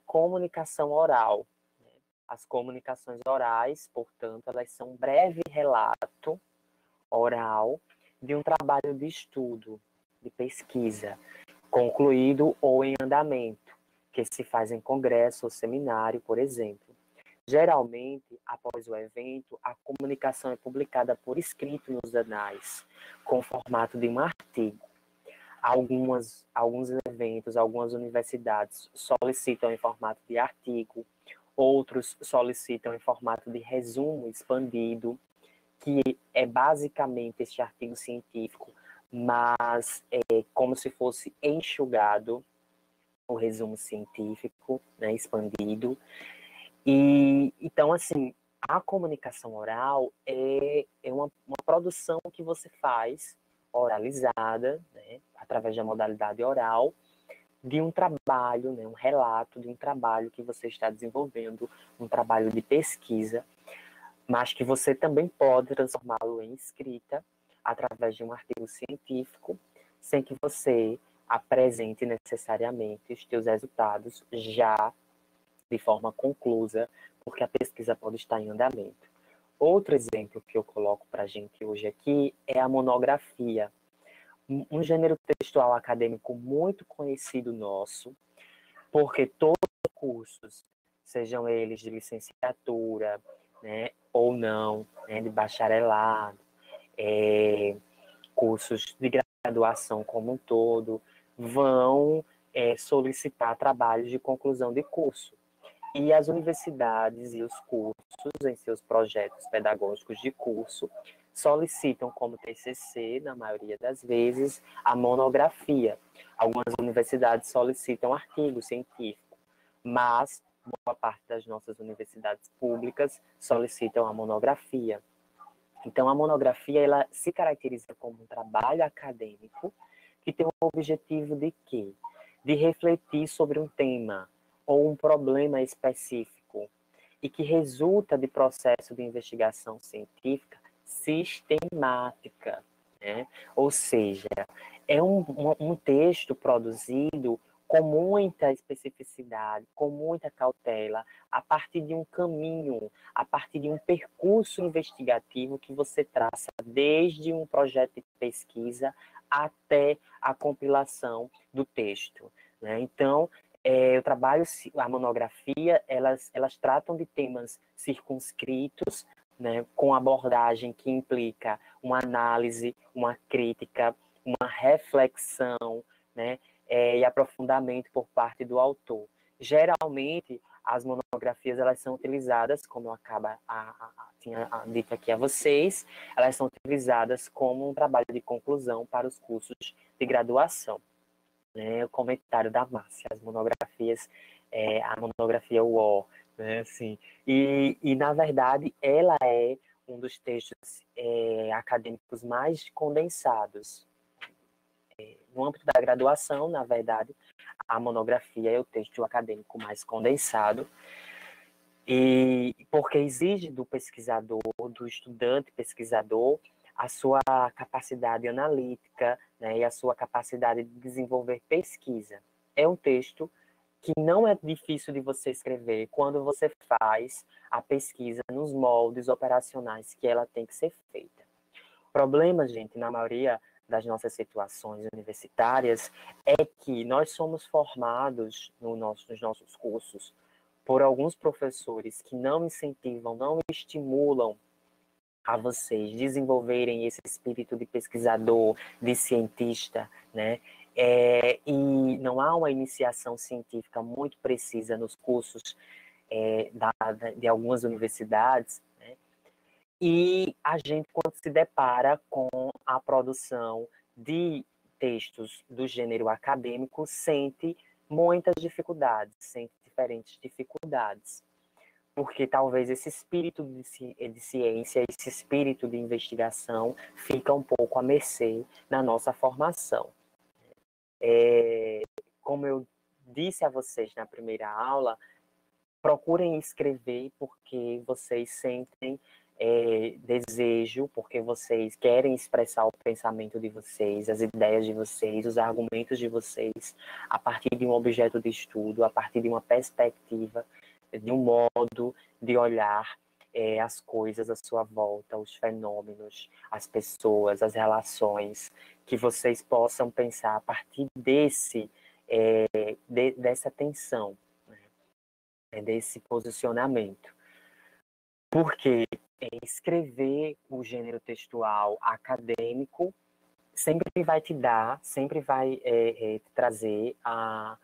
comunicação oral. As comunicações orais, portanto, elas são um breve relato oral de um trabalho de estudo, de pesquisa, concluído ou em andamento, que se faz em congresso ou seminário, por exemplo. Geralmente, após o evento, a comunicação é publicada por escrito nos anais, com o formato de um artigo. Alguns eventos, algumas universidades solicitam em formato de artigo, outros solicitam em formato de resumo expandido, que é basicamente este artigo científico, mas é como se fosse enxugado o resumo científico, né, expandido. E então, assim, a comunicação oral é uma produção que você faz oralizada, né, através da modalidade oral, de um trabalho, né, um relato de um trabalho que você está desenvolvendo, um trabalho de pesquisa, mas que você também pode transformá-lo em escrita através de um artigo científico, sem que você apresente necessariamente os seus resultados já de forma conclusa, porque a pesquisa pode estar em andamento. Outro exemplo que eu coloco para a gente hoje aqui é a monografia, um gênero textual acadêmico muito conhecido nosso, porque todos os cursos, sejam eles de licenciatura, né, ou não, né, de bacharelado, cursos de graduação como um todo, vão solicitar trabalhos de conclusão de curso. E as universidades e os cursos, em seus projetos pedagógicos de curso, solicitam como TCC, na maioria das vezes, a monografia. Algumas universidades solicitam artigo científico, mas boa parte das nossas universidades públicas solicitam a monografia. Então, a monografia, ela se caracteriza como um trabalho acadêmico que tem o objetivo de quê? De refletir sobre um tema ou um problema específico e que resulta de processo de investigação científica sistemática, né? Ou seja, é um texto produzido com muita especificidade, com muita cautela, a partir de um caminho, a partir de um percurso investigativo que você traça desde um projeto de pesquisa até a compilação do texto, né? Então, eu trabalho a monografia, elas tratam de temas circunscritos, né, com abordagem que implica uma análise, uma crítica, uma reflexão, né, e aprofundamento por parte do autor. Geralmente, as monografias elas são utilizadas, como eu tinha dito aqui a vocês, elas são utilizadas como um trabalho de conclusão para os cursos de graduação. Né, o comentário da Márcia, as monografias, a monografia UO, né, assim, e na verdade ela é um dos textos acadêmicos mais condensados. No âmbito da graduação, na verdade, a monografia é o texto acadêmico mais condensado, e porque exige do pesquisador, do estudante pesquisador, a sua capacidade analítica, né, e a sua capacidade de desenvolver pesquisa. É um texto que não é difícil de você escrever quando você faz a pesquisa nos moldes operacionais que ela tem que ser feita. O problema, gente, na maioria das nossas situações universitárias, é que nós somos formados nos nossos cursos por alguns professores que não incentivam, não estimulam a vocês desenvolverem esse espírito de pesquisador, de cientista, né? E não há uma iniciação científica muito precisa nos cursos de algumas universidades, né? E a gente, quando se depara com a produção de textos do gênero acadêmico, sente muitas dificuldades, sente diferentes dificuldades. Porque talvez esse espírito de ciência, esse espírito de investigação fica um pouco à mercê na nossa formação. Como eu disse a vocês na primeira aula, procurem escrever porque vocês sentem desejo, porque vocês querem expressar o pensamento de vocês, as ideias de vocês, os argumentos de vocês, a partir de um objeto de estudo, a partir de uma perspectiva, de um modo de olhar as coisas à sua volta, os fenômenos, as pessoas, as relações, que vocês possam pensar a partir dessa tensão, né, desse posicionamento. Porque escrever o gênero textual acadêmico sempre vai te dar, sempre vai te trazer a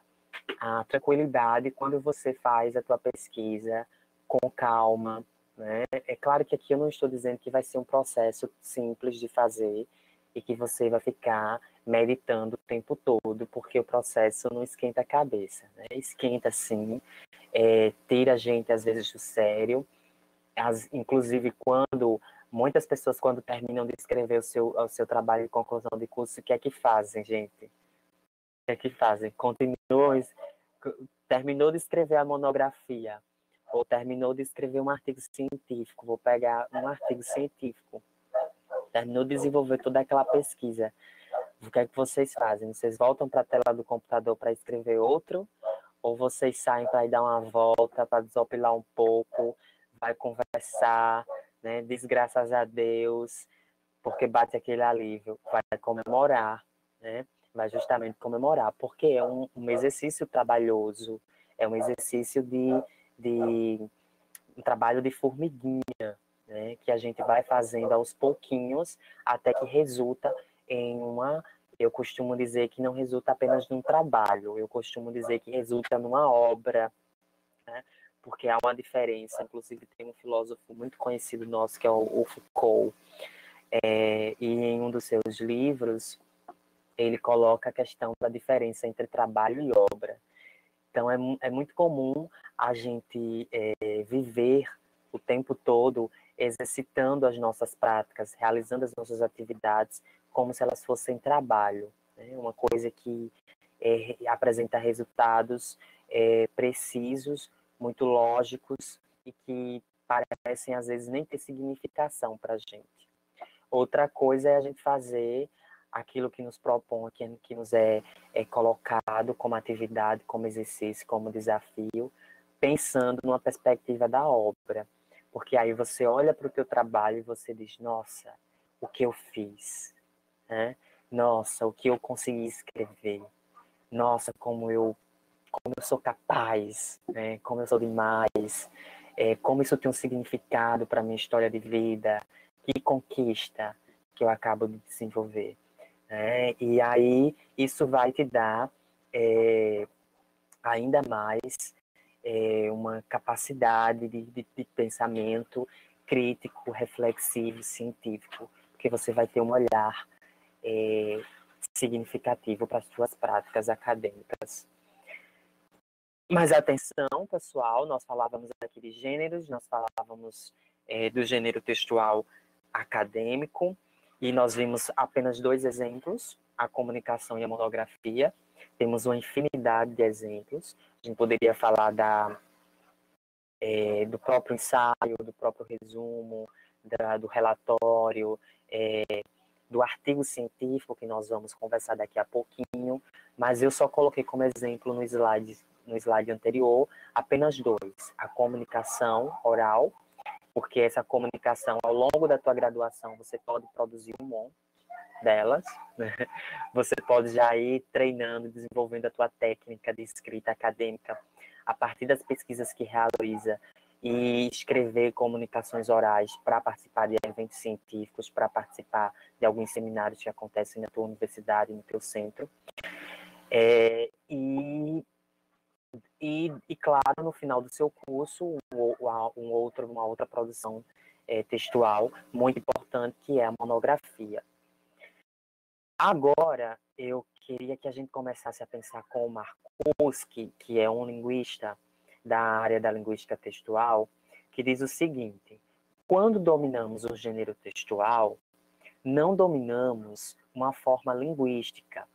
tranquilidade quando você faz a tua pesquisa com calma, né? É claro que aqui eu não estou dizendo que vai ser um processo simples de fazer e que você vai ficar meditando o tempo todo, porque o processo não esquenta a cabeça, né? Esquenta sim, tira a gente às vezes do sério. Inclusive, muitas pessoas, quando terminam de escrever o seu trabalho de conclusão de curso, o que é que fazem, gente? O que é que fazem? Terminou de escrever a monografia, ou terminou de escrever um artigo científico, vou pegar um artigo científico, terminou de desenvolver toda aquela pesquisa. O que é que vocês fazem? Vocês voltam para a tela do computador para escrever outro? Ou vocês saem para ir dar uma volta, para desopilar um pouco, vai conversar, né? Diz graças a Deus, porque bate aquele alívio, vai comemorar, né? Vai justamente comemorar, porque é um exercício trabalhoso, é um exercício de um trabalho de formiguinha, né? Que a gente vai fazendo aos pouquinhos, até que resulta em eu costumo dizer que não resulta apenas num trabalho, eu costumo dizer que resulta numa obra, né? Porque há uma diferença. Inclusive, tem um filósofo muito conhecido nosso, que é o Foucault, e em um dos seus livros, ele coloca a questão da diferença entre trabalho e obra. Então, é muito comum a gente viver o tempo todo exercitando as nossas práticas, realizando as nossas atividades como se elas fossem trabalho, né? Uma coisa que apresenta resultados precisos, muito lógicos e que parecem, às vezes, nem ter significação para a gente. Outra coisa é a gente fazer aquilo que nos propõe, que nos é colocado como atividade, como exercício, como desafio, pensando numa perspectiva da obra. Porque aí você olha para o teu trabalho e você diz, nossa, o que eu fiz, né? Nossa, o que eu consegui escrever. Nossa, como eu sou capaz, né? Como eu sou demais, como isso tem um significado para a minha história de vida, que conquista que eu acabo de desenvolver. Né? E aí isso vai te dar ainda mais uma capacidade de pensamento crítico, reflexivo, científico, porque você vai ter um olhar significativo para as suas práticas acadêmicas. Mas atenção, pessoal, nós falávamos aqui de gêneros, nós falávamos do gênero textual acadêmico, e nós vimos apenas 2 exemplos, a comunicação e a monografia. Temos uma infinidade de exemplos. A gente poderia falar do próprio ensaio, do próprio resumo, do relatório, do artigo científico, que nós vamos conversar daqui a pouquinho, mas eu só coloquei como exemplo no slide anterior apenas 2, a comunicação oral, porque essa comunicação, ao longo da tua graduação, você pode produzir um monte delas, né? Você pode já ir treinando, desenvolvendo a tua técnica de escrita acadêmica a partir das pesquisas que realiza e escrever comunicações orais para participar de eventos científicos, para participar de alguns seminários que acontecem na tua universidade, no teu centro. E claro, no final do seu curso, uma outra produção textual muito importante, que é a monografia. Agora, eu queria que a gente começasse a pensar com o Markowski, que é um linguista da área da linguística textual, que diz o seguinte: quando dominamos o gênero textual, não dominamos uma forma linguística,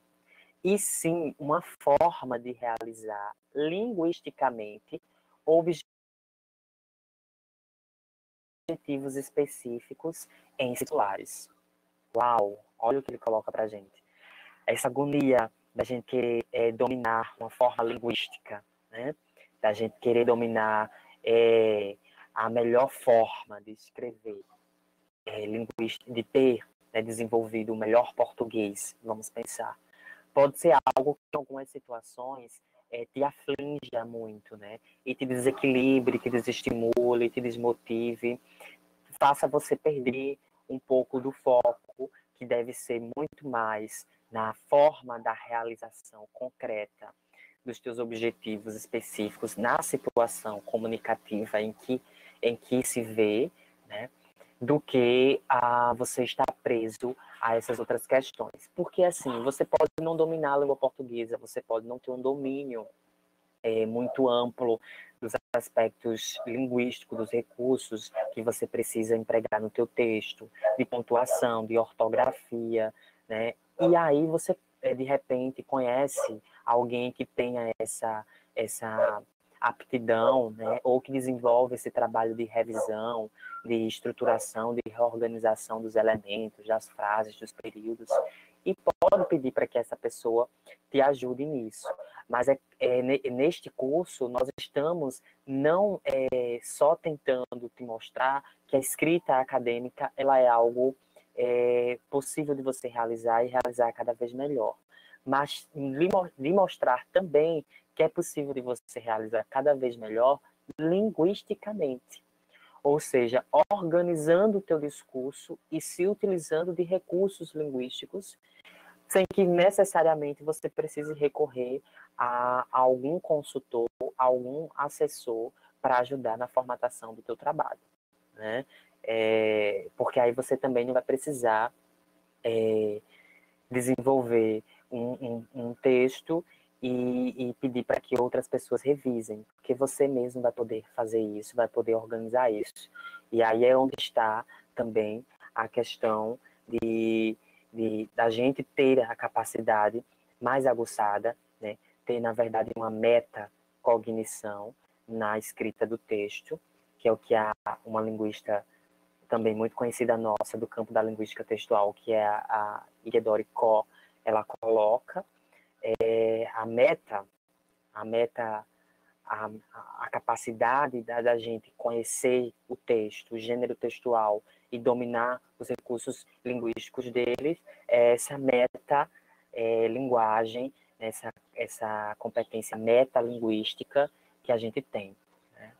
e sim uma forma de realizar linguisticamente objetivos específicos em titulares. Uau, olha o que ele coloca para a gente. Essa agonia da gente querer dominar uma forma linguística, né? Da gente querer dominar a melhor forma de escrever, de ter desenvolvido o melhor português, vamos pensar. Pode ser algo que, em algumas situações, te aflinja muito, né? E te desequilibre, te desestimule, te desmotive, faça você perder um pouco do foco, que deve ser muito mais na forma da realização concreta dos teus objetivos específicos, na situação comunicativa em que se vê, né? Do que você estar preso a essas outras questões. Porque, assim, você pode não dominar a língua portuguesa, você pode não ter um domínio muito amplo dos aspectos linguísticos, dos recursos que você precisa empregar no teu texto, de pontuação, de ortografia, né? E aí você, de repente, conhece alguém que tenha essa aptidão, né? Ou que desenvolve esse trabalho de revisão, de estruturação, de reorganização dos elementos, das frases, dos períodos, e pode pedir para que essa pessoa te ajude nisso. Mas neste curso, nós estamos não só tentando te mostrar que a escrita acadêmica ela é algo possível de você realizar e realizar cada vez melhor, mas lhe mostrar também que é possível de você realizar cada vez melhor linguisticamente. Ou seja, organizando o teu discurso e se utilizando de recursos linguísticos, sem que necessariamente você precise recorrer a algum consultor, a algum assessor para ajudar na formatação do teu trabalho, né? Porque aí você também não vai precisar desenvolver um texto e pedir para que outras pessoas revisem, porque você mesmo vai poder fazer isso, vai poder organizar isso. E aí é onde está também a questão da gente ter a capacidade mais aguçada, né? Ter, na verdade, uma metacognição na escrita do texto, que é o que uma linguista também muito conhecida nossa do campo da linguística textual, que é a Igedori Ko, ela coloca a capacidade da gente conhecer o texto, o gênero textual e dominar os recursos linguísticos deles, essa linguagem, essa competência metalinguística que a gente tem. Né?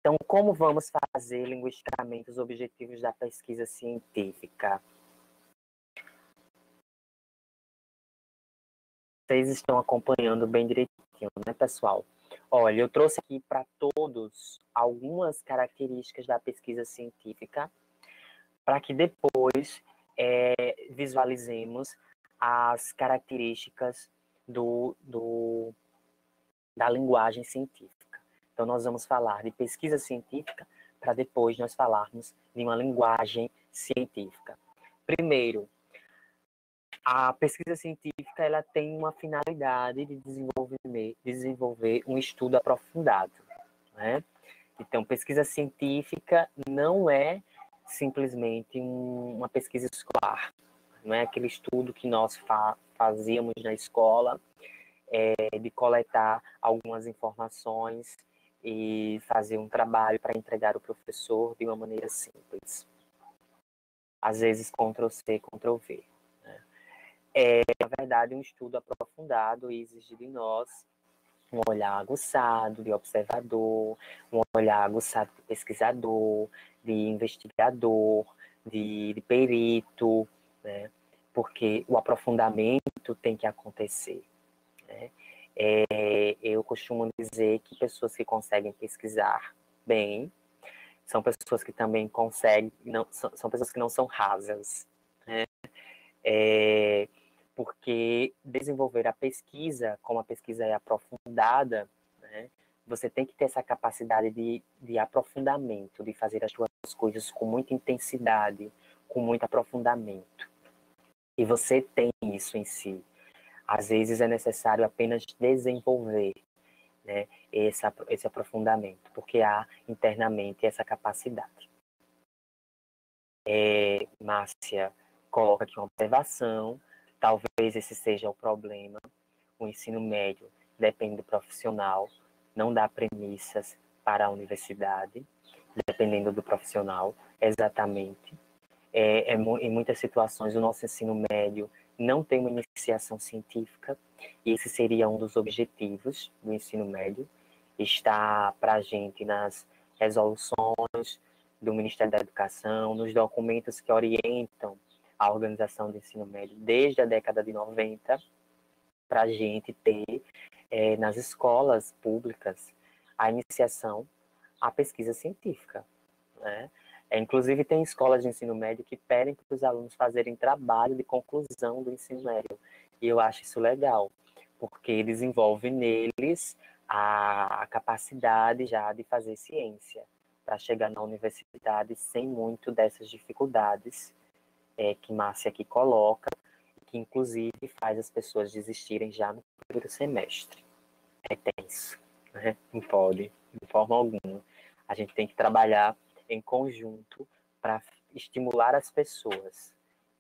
Então, como vamos fazer linguisticamente os objetivos da pesquisa científica? Vocês estão acompanhando bem direitinho, né, pessoal? Olha, eu trouxe aqui para todos algumas características da pesquisa científica para que depois visualizemos as características da linguagem científica. Então, nós vamos falar de pesquisa científica para depois nós falarmos de uma linguagem científica. Primeiro, a pesquisa científica ela tem uma finalidade de desenvolver um estudo aprofundado, né? Então, pesquisa científica não é simplesmente uma pesquisa escolar, não é aquele estudo que nós fazíamos na escola, de coletar algumas informações e fazer um trabalho para entregar ao professor de uma maneira simples. Às vezes, Ctrl+C, Ctrl+V. Na verdade, um estudo aprofundado e exige de nós um olhar aguçado de observador, um olhar aguçado de pesquisador, de investigador, de perito, né? Porque o aprofundamento tem que acontecer. Né? Eu costumo dizer que pessoas que conseguem pesquisar bem são pessoas que também conseguem, são pessoas que não são rasas, né? Porque desenvolver a pesquisa, como a pesquisa é aprofundada, né, você tem que ter essa capacidade de aprofundamento, de fazer as suas coisas com muita intensidade, com muito aprofundamento. E você tem isso em si. Às vezes é necessário apenas desenvolver, né, esse aprofundamento, porque há internamente essa capacidade. Márcia coloca aqui uma observação, talvez esse seja o problema. O ensino médio depende do profissional, não dá premissas para a universidade, dependendo do profissional, exatamente. Em muitas situações, o nosso ensino médio não tem uma iniciação científica, e esse seria um dos objetivos do ensino médio, está para a gente nas resoluções do Ministério da Educação, nos documentos que orientam a organização do ensino médio desde a década de 90, para a gente ter nas escolas públicas a iniciação à pesquisa científica, né? Inclusive, tem escolas de ensino médio que pedem para os alunos fazerem trabalho de conclusão do ensino médio. E eu acho isso legal, porque desenvolve neles a capacidade já de fazer ciência, para chegar na universidade sem muito dessas dificuldades que Márcia aqui coloca, que inclusive faz as pessoas desistirem já no primeiro semestre. É tenso, né? Não pode, de forma alguma. A gente tem que trabalhar em conjunto para estimular as pessoas,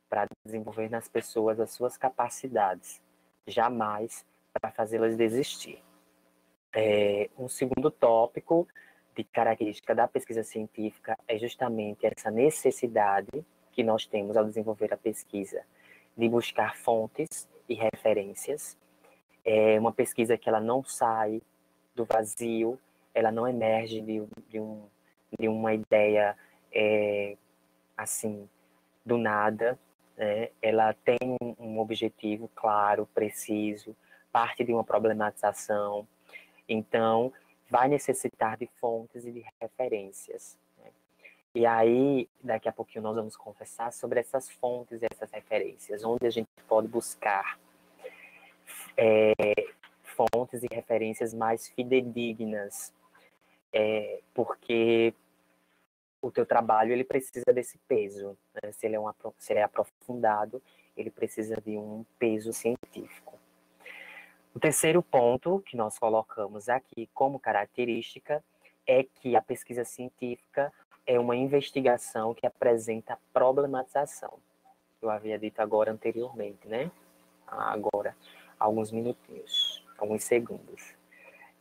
para desenvolver nas pessoas as suas capacidades, jamais para fazê-las desistir. Um segundo tópico de característica da pesquisa científica é justamente essa necessidade que nós temos ao desenvolver a pesquisa de buscar fontes e referências. É uma pesquisa que ela não sai do vazio, ela não emerge de uma ideia assim, do nada, né? Ela tem um objetivo claro, preciso, parte de uma problematização, então vai necessitar de fontes e de referências, né? E aí, daqui a pouquinho nós vamos conversar sobre essas fontes e essas referências, onde a gente pode buscar fontes e referências mais fidedignas, porque o teu trabalho ele precisa desse peso, né? Se ele é aprofundado, ele precisa de um peso científico. O terceiro ponto que nós colocamos aqui como característica é que a pesquisa científica é uma investigação que apresenta problematização. Eu havia dito agora anteriormente, né? Agora, alguns minutinhos, alguns segundos.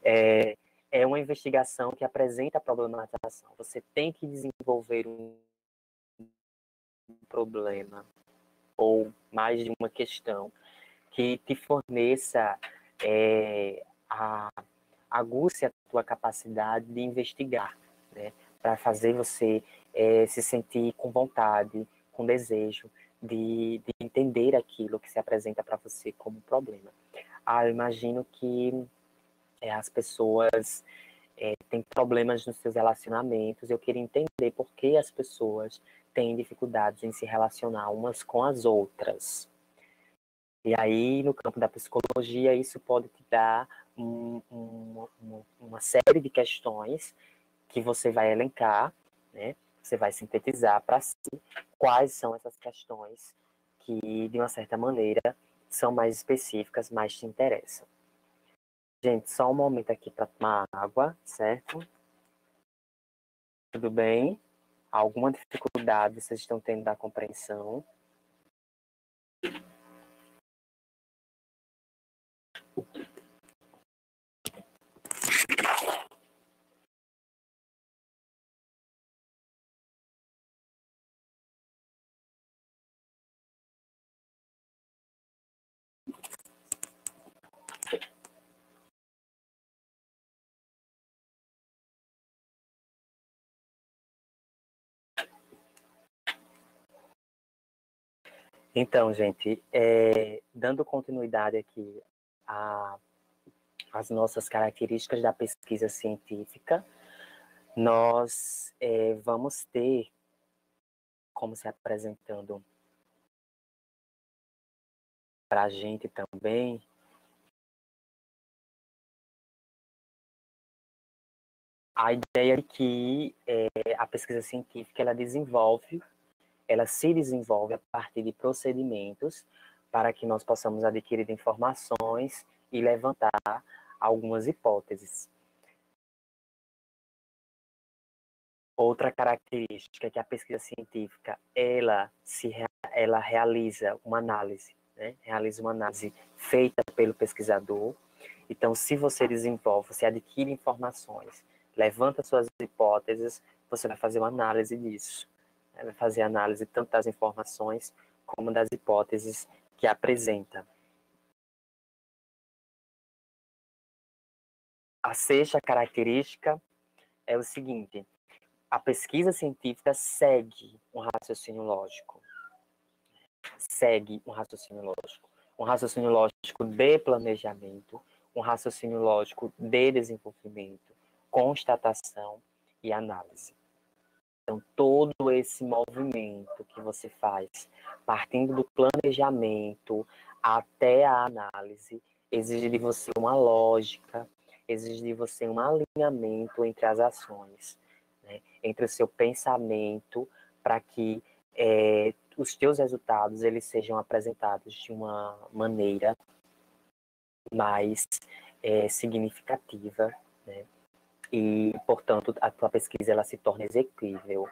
É uma investigação que apresenta problematização. Você tem que desenvolver um problema ou mais de uma questão que te forneça aguce a tua capacidade de investigar, né? Para fazer você se sentir com vontade, com desejo de entender aquilo que se apresenta para você como problema. Eu imagino que as pessoas têm problemas nos seus relacionamentos. Eu queria entender por que as pessoas têm dificuldades em se relacionar umas com as outras. E aí, no campo da psicologia, isso pode te dar uma série de questões que você vai elencar, né? Você vai sintetizar para si quais são essas questões que, de uma certa maneira, são mais específicas, mais te interessam. Gente, só um momento aqui para tomar água, certo? Tudo bem? Alguma dificuldade vocês estão tendo da compreensão? Então, gente, dando continuidade aqui às nossas características da pesquisa científica, nós vamos ter, como se apresentando para a gente também, a ideia de que a pesquisa científica ela se desenvolve a partir de procedimentos para que nós possamos adquirir informações e levantar algumas hipóteses. Outra característica é que a pesquisa científica, ela realiza uma análise, né? Realiza uma análise feita pelo pesquisador. Então, se você desenvolve, você adquire informações, levanta suas hipóteses, você vai fazer uma análise disso. Né? Vai fazer análise tanto das informações como das hipóteses que apresenta. A sexta característica é o seguinte: a pesquisa científica segue um raciocínio lógico. Segue um raciocínio lógico. Um raciocínio lógico de planejamento, um raciocínio lógico de desenvolvimento, constatação e análise. Então, todo esse movimento que você faz, partindo do planejamento até a análise, exige de você uma lógica, exige de você um alinhamento entre as ações, né? Entre o seu pensamento, para que os teus resultados eles sejam apresentados de uma maneira mais significativa, né? E, portanto, a tua pesquisa ela se torna execuível.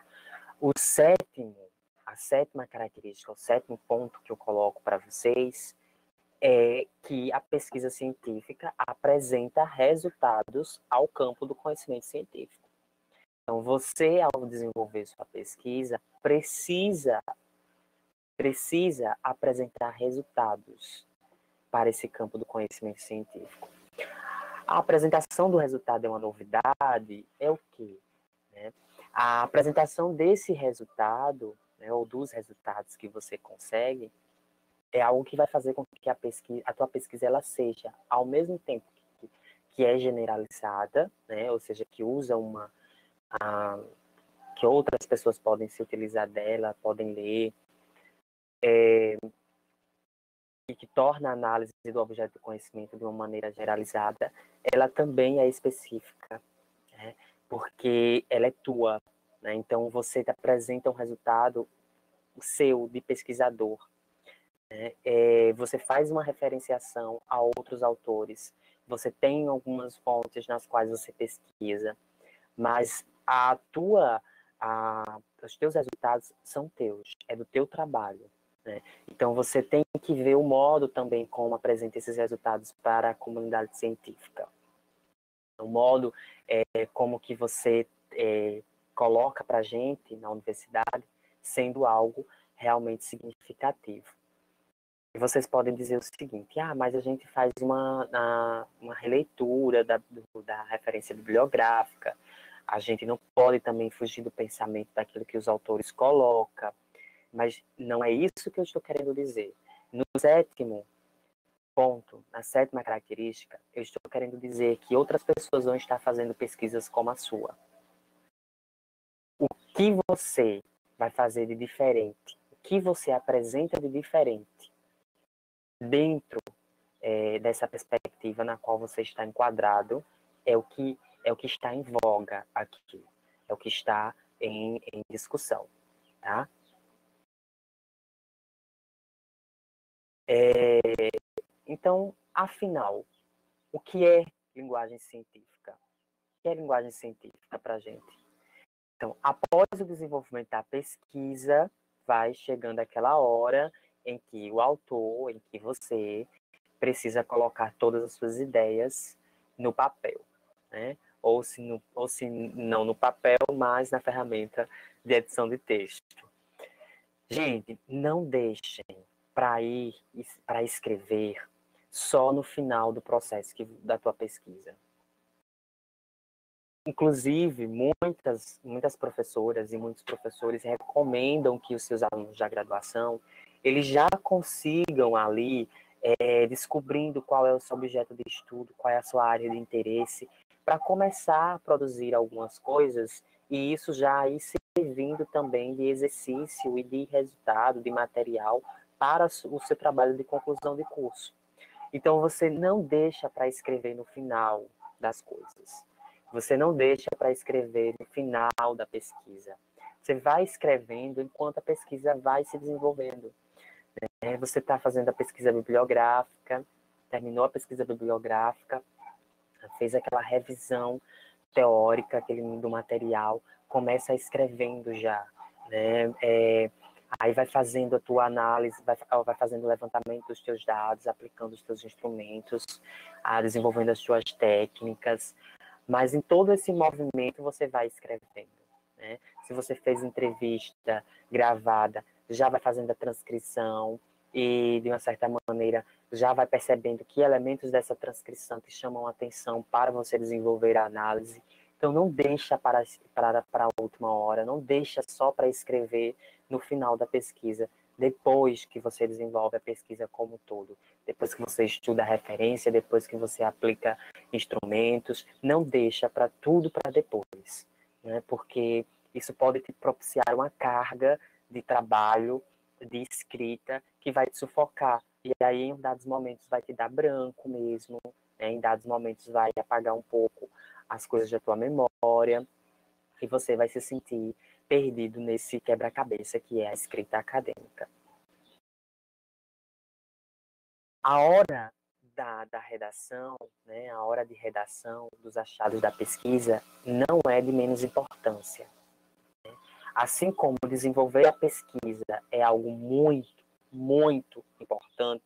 A sétima característica, o sétimo ponto que eu coloco para vocês é que a pesquisa científica apresenta resultados ao campo do conhecimento científico. Então, você, ao desenvolver sua pesquisa, precisa apresentar resultados para esse campo do conhecimento científico. A apresentação do resultado é uma novidade? É o quê? Né? A apresentação desse resultado, né, ou dos resultados que você consegue, é algo que vai fazer com que a tua pesquisa ela seja, ao mesmo tempo que é generalizada, né, ou seja, que usa que outras pessoas podem se utilizar dela, podem ler, e que torna a análise do objeto do conhecimento de uma maneira generalizada, ela também é específica, né, porque ela é tua, né, então você apresenta um resultado seu de pesquisador, né, você faz uma referenciação a outros autores, você tem algumas fontes nas quais você pesquisa, mas os teus resultados são teus, é do teu trabalho, né? Então você tem que ver o modo também como apresenta esses resultados para a comunidade científica. O modo como que você coloca para a gente na universidade sendo algo realmente significativo. E vocês podem dizer o seguinte: mas a gente faz uma releitura da referência bibliográfica, a gente não pode também fugir do pensamento daquilo que os autores colocam, mas não é isso que eu estou querendo dizer. No sétimo ponto, na sétima característica, eu estou querendo dizer que outras pessoas vão estar fazendo pesquisas como a sua. O que você vai fazer de diferente? O que você apresenta de diferente dentro dessa perspectiva na qual você está enquadrado é o que está em voga aqui, é o que está em discussão, tá? Então, afinal, o que é linguagem científica? O que é linguagem científica para a gente? Então, após o desenvolvimento da pesquisa, vai chegando aquela hora em que o autor, em que você precisa colocar todas as suas ideias no papel, né? Ou se não no papel, mas na ferramenta de edição de texto. Gente, não deixem para escrever só no final do processo da tua pesquisa. Inclusive, muitas professoras e muitos professores recomendam que os seus alunos da graduação eles já consigam ali descobrindo qual é o seu objeto de estudo, qual é a sua área de interesse, para começar a produzir algumas coisas e isso já ir servindo também de exercício e de resultado, de material para o seu trabalho de conclusão de curso. Então, você não deixa para escrever no final das coisas. Você não deixa para escrever no final da pesquisa. Você vai escrevendo enquanto a pesquisa vai se desenvolvendo. Você está fazendo a pesquisa bibliográfica, terminou a pesquisa bibliográfica, fez aquela revisão teórica do material, começa escrevendo já, né? Aí vai fazendo a tua análise, vai fazendo o levantamento dos teus dados, aplicando os teus instrumentos, desenvolvendo as tuas técnicas, mas em todo esse movimento você vai escrevendo, né? Se você fez entrevista gravada, já vai fazendo a transcrição e, de uma certa maneira, já vai percebendo que elementos dessa transcrição te chamam a atenção para você desenvolver a análise. Então, não deixa para a última hora, não deixa só para escrever no final da pesquisa, depois que você desenvolve a pesquisa como um todo, depois que você estuda a referência, depois que você aplica instrumentos, não deixa para tudo para depois, né? Porque isso pode te propiciar uma carga de trabalho, de escrita, que vai te sufocar. E aí, em dados momentos, vai te dar branco mesmo, né? Em dados momentos, vai apagar um pouco as coisas da tua memória, e você vai se sentir perdido nesse quebra-cabeça que é a escrita acadêmica. A hora da redação, né, a hora de redação dos achados da pesquisa não é de menos importância. Né? Assim como desenvolver a pesquisa é algo muito, muito importante,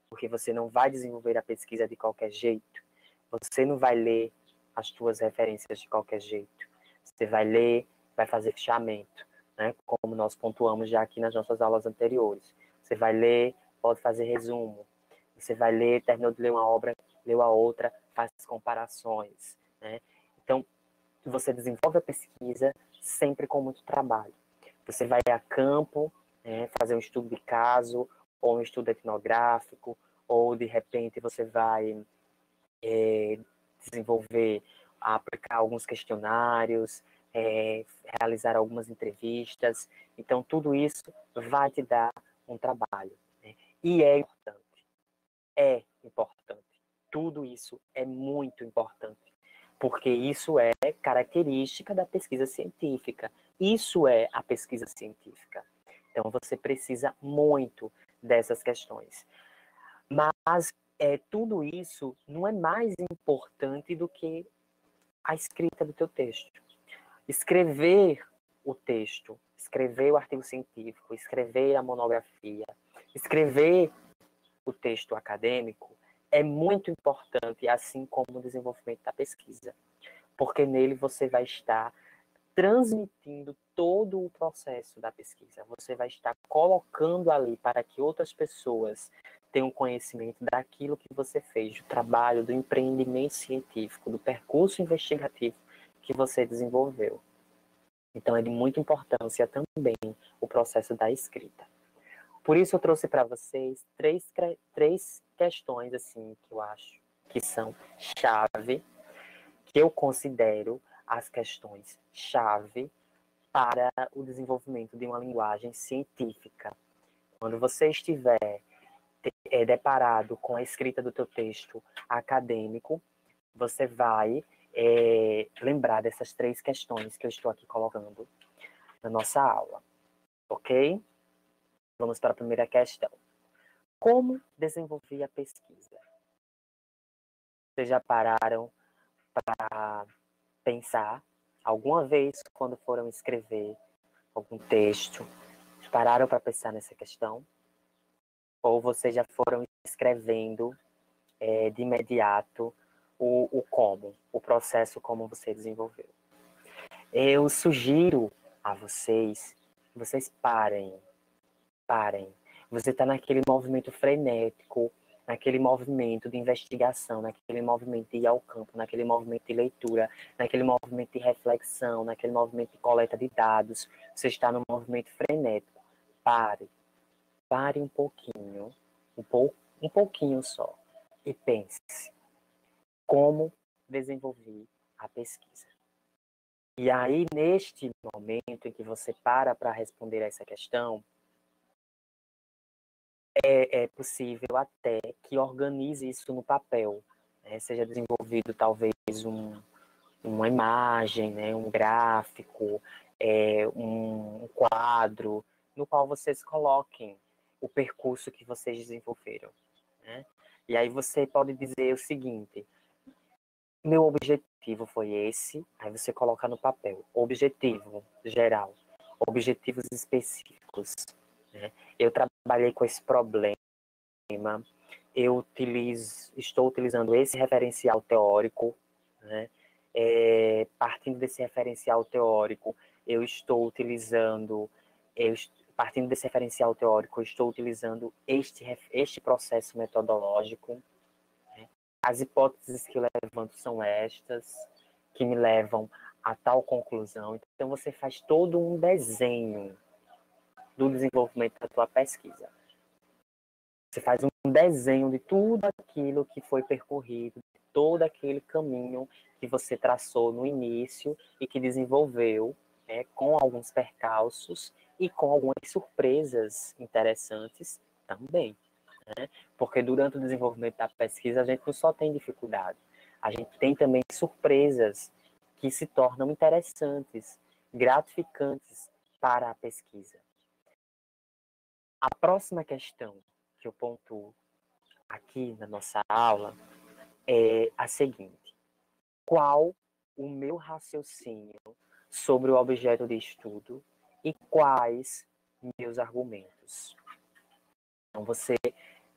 porque você não vai desenvolver a pesquisa de qualquer jeito, você não vai ler as tuas referências de qualquer jeito, você vai ler, vai fazer fichamento, né, como nós pontuamos já aqui nas nossas aulas anteriores. Você vai ler, pode fazer resumo, você vai ler, terminou de ler uma obra, leu a outra, faz comparações, né? Então, você desenvolve a pesquisa sempre com muito trabalho. Você vai a campo, né, fazer um estudo de caso, ou um estudo etnográfico, ou, de repente, você vai desenvolver, aplicar alguns questionários, realizar algumas entrevistas. Então, tudo isso vai te dar um trabalho, né? E é importante. É importante. Tudo isso é muito importante, porque isso é característica da pesquisa científica. Isso é a pesquisa científica. Então, você precisa muito dessas questões. Mas tudo isso não é mais importante do que a escrita do teu texto. Escrever o texto, escrever o artigo científico, escrever a monografia, escrever o texto acadêmico é muito importante, assim como o desenvolvimento da pesquisa, porque nele você vai estar transmitindo todo o processo da pesquisa, você vai estar colocando ali para que outras pessoas tenham conhecimento daquilo que você fez, do trabalho, do empreendimento científico, do percurso investigativo que você desenvolveu. Então, é de muita importância também o processo da escrita. Por isso eu trouxe para vocês três questões assim que eu acho que são chave, que eu considero as questões chave para o desenvolvimento de uma linguagem científica. Quando você estiver deparado com a escrita do teu texto acadêmico, você vai lembrar dessas três questões que eu estou aqui colocando na nossa aula, ok? Vamos para a primeira questão. Como desenvolver a pesquisa? Vocês já pararam para pensar alguma vez quando foram escrever algum texto? Pararam para pensar nessa questão? Ou vocês já foram escrevendo de imediato o como, o processo como você desenvolveu? Eu sugiro a vocês que vocês parem. Você está naquele movimento frenético, naquele movimento de investigação, naquele movimento de ir ao campo, naquele movimento de leitura, naquele movimento de reflexão, naquele movimento de coleta de dados. Você está no movimento frenético. Pare um pouquinho, um pouquinho só, e pense como desenvolver a pesquisa. E aí, neste momento em que você para responder a essa questão, é possível até que organize isso no papel, né? Seja desenvolvido talvez uma imagem, né? Um gráfico, um quadro, no qual vocês coloquem o percurso que vocês desenvolveram, né? E aí você pode dizer o seguinte: Meu objetivo foi esse, aí você coloca no papel. Objetivo geral, objetivos específicos, né? Eu trabalhei com esse problema, estou utilizando esse referencial teórico, né? Partindo desse referencial teórico, eu estou utilizando, partindo desse referencial teórico, eu estou utilizando este processo metodológico. As hipóteses que eu levanto são estas, que me levam a tal conclusão. Então, você faz todo um desenho do desenvolvimento da tua pesquisa. Você faz um desenho de tudo aquilo que foi percorrido, de todo aquele caminho que você traçou no início e que desenvolveu, né, com alguns percalços e com algumas surpresas interessantes também. Né? Porque durante o desenvolvimento da pesquisa, a gente não só tem dificuldade, a gente tem também surpresas que se tornam interessantes, gratificantes para a pesquisa. A próxima questão que eu pontuo aqui na nossa aula é a seguinte: qual o meu raciocínio sobre o objeto de estudo e quais meus argumentos? Então, você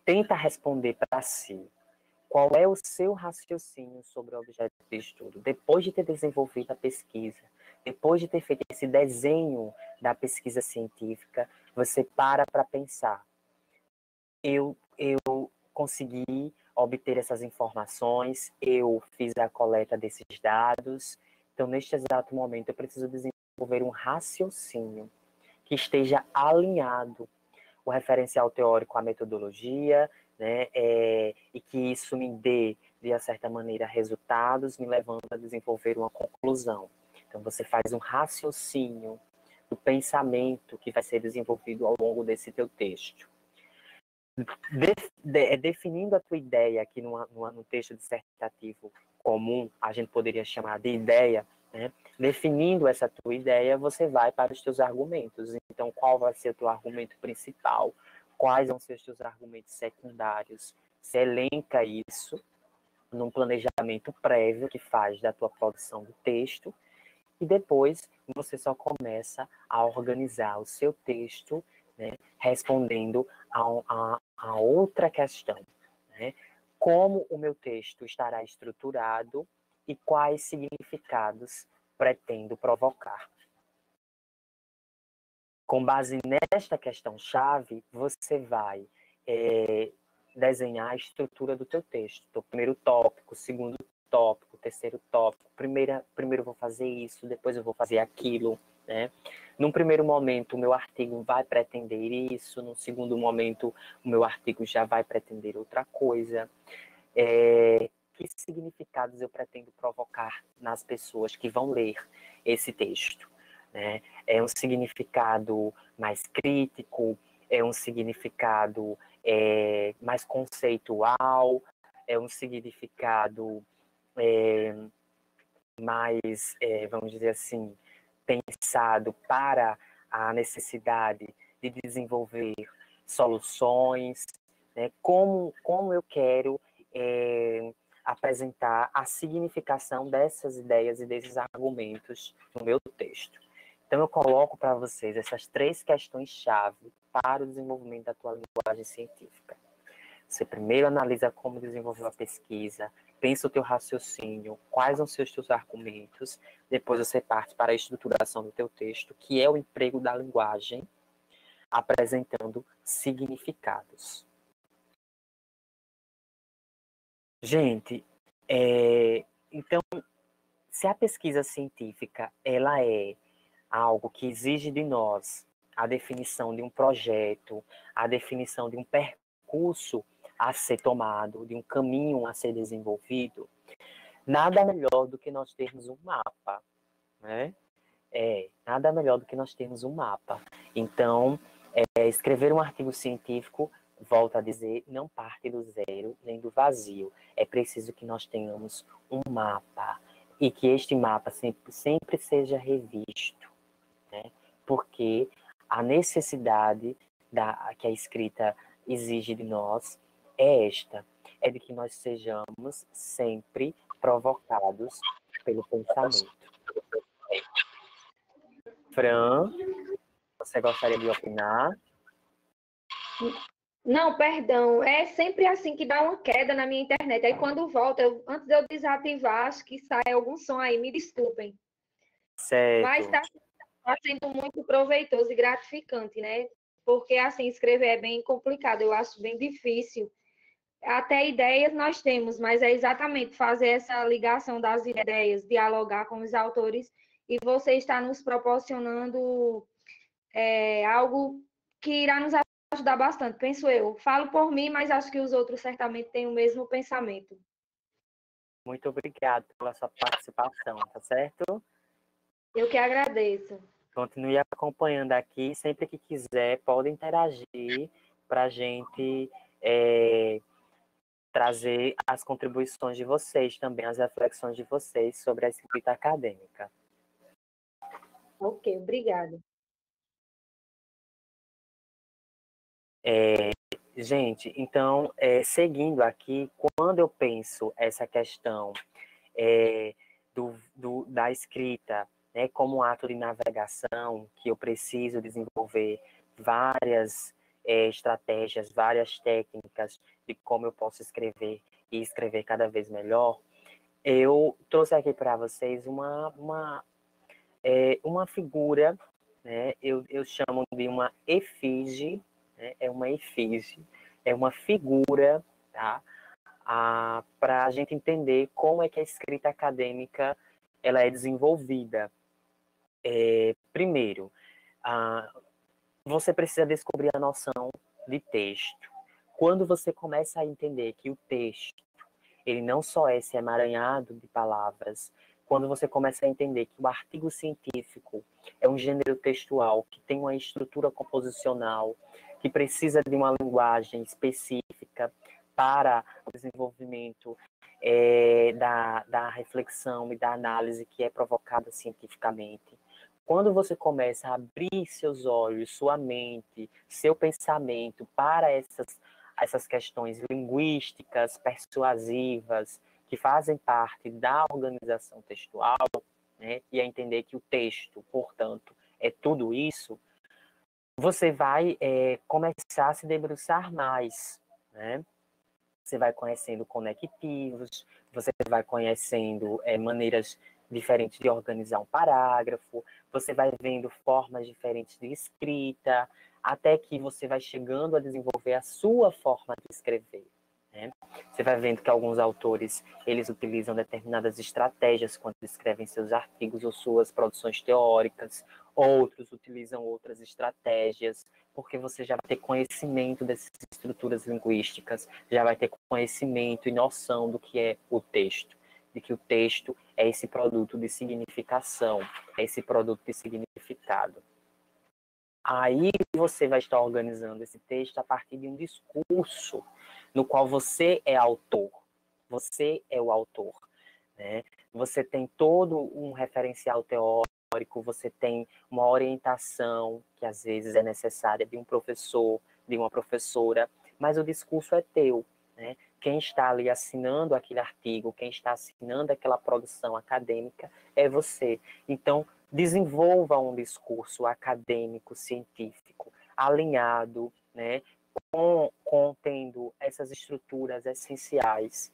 tenta responder para si qual é o seu raciocínio sobre o objeto de estudo, depois de ter desenvolvido a pesquisa, depois de ter feito esse desenho da pesquisa científica, você para pensar. Eu consegui obter essas informações, eu fiz a coleta desses dados, então, neste exato momento, eu preciso desenvolver um raciocínio que esteja alinhado o referencial teórico à metodologia, né, e que isso me dê, de uma certa maneira, resultados, me levando a desenvolver uma conclusão. Então, você faz um raciocínio do pensamento que vai ser desenvolvido ao longo desse teu texto. Definindo a tua ideia aqui no texto dissertativo comum, a gente poderia chamar de ideia, né? Definindo essa tua ideia, você vai para os teus argumentos. Então, qual vai ser o teu argumento principal? Quais vão ser os teus argumentos secundários? Você elenca isso num planejamento prévio que faz da tua produção do texto e depois você só começa a organizar o seu texto, né, respondendo a outra questão, né? Como o meu texto estará estruturado e quais significados pretendo provocar. Com base nesta questão-chave, você vai desenhar a estrutura do teu texto. Então, primeiro tópico, segundo tópico, terceiro tópico. Primeiro eu vou fazer isso, depois eu vou fazer aquilo, né? Num primeiro momento, o meu artigo vai pretender isso. No segundo momento, o meu artigo já vai pretender outra coisa. Que significados eu pretendo provocar nas pessoas que vão ler esse texto? Né? É um significado mais crítico, é um significado mais conceitual, é um significado mais, vamos dizer assim, pensado para a necessidade de desenvolver soluções, né? Como eu quero apresentar a significação dessas ideias e desses argumentos no meu texto. Então, eu coloco para vocês essas 3 questões-chave para o desenvolvimento da tua linguagem científica. Você primeiro analisa como desenvolveu a pesquisa, pensa o teu raciocínio, quais vão ser os teus argumentos, depois você parte para a estruturação do teu texto, que é o emprego da linguagem, apresentando significados. Gente, então, se a pesquisa científica ela é algo que exige de nós a definição de um projeto, a definição de um percurso a ser tomado, de um caminho a ser desenvolvido, nada melhor do que nós termos um mapa, né? Nada melhor do que nós termos um mapa. Então, escrever um artigo científico, volto a dizer, não parte do zero nem do vazio. É preciso que nós tenhamos um mapa e que este mapa sempre seja revisto, né? Porque a necessidade que a escrita exige de nós é esta, é de que nós sejamos sempre provocados pelo pensamento. Fran, você gostaria de opinar? Não, perdão, é sempre assim que dá uma queda na minha internet. Aí quando volta, antes de eu desativar, acho que sai algum som aí, me desculpem. Mas Certo. tá sendo muito proveitoso e gratificante, né? Porque assim, escrever é bem complicado, eu acho bem difícil. Até ideias nós temos, mas é exatamente fazer essa ligação das ideias, dialogar com os autores, e você está nos proporcionando algo que irá nos ajudar bastante, penso eu. Falo por mim, mas acho que os outros certamente têm o mesmo pensamento. Muito obrigado pela sua participação, tá certo? Eu que agradeço. Continue acompanhando aqui. Sempre que quiser, pode interagir para a gente trazer as contribuições de vocês também, as reflexões de vocês sobre a escrita acadêmica. Ok, obrigada. Gente, então, seguindo aqui, quando eu penso essa questão da escrita, né, como um ato de navegação, que eu preciso desenvolver várias estratégias, várias técnicas de como eu posso escrever e escrever cada vez melhor, eu trouxe aqui para vocês uma figura, né, eu chamo de uma efígie, né, é uma figura, tá? Para a gente entender como é que a escrita acadêmica ela é desenvolvida. Primeiro, você precisa descobrir a noção de texto. Quando você começa a entender que o texto ele não só é esse emaranhado de palavras, quando você começa a entender que o artigo científico é um gênero textual que tem uma estrutura composicional, que precisa de uma linguagem específica para o desenvolvimento da reflexão e da análise que é provocada cientificamente. Quando você começa a abrir seus olhos, sua mente, seu pensamento para essas questões linguísticas, persuasivas, que fazem parte da organização textual, né, e a entender que o texto, portanto, é tudo isso, você vai começar a se debruçar mais, né? Você vai conhecendo conectivos, você vai conhecendo maneiras diferentes de organizar um parágrafo, você vai vendo formas diferentes de escrita, até que você vai chegando a desenvolver a sua forma de escrever. Né? Você vai vendo que alguns autores, eles utilizam determinadas estratégias quando escrevem seus artigos ou suas produções teóricas, outros utilizam outras estratégias, porque você já vai ter conhecimento dessas estruturas linguísticas, já vai ter conhecimento e noção do que é o texto, de que o texto é esse produto de significação, é esse produto de significado. Aí você vai estar organizando esse texto a partir de um discurso no qual você é autor, você é o autor, né? Você tem todo um referencial teórico, você tem uma orientação que às vezes é necessária de um professor, de uma professora, mas o discurso é teu, né? Quem está ali assinando aquele artigo, quem está assinando aquela produção acadêmica é você. Então, desenvolva um discurso acadêmico, científico, alinhado, né, contendo essas estruturas essenciais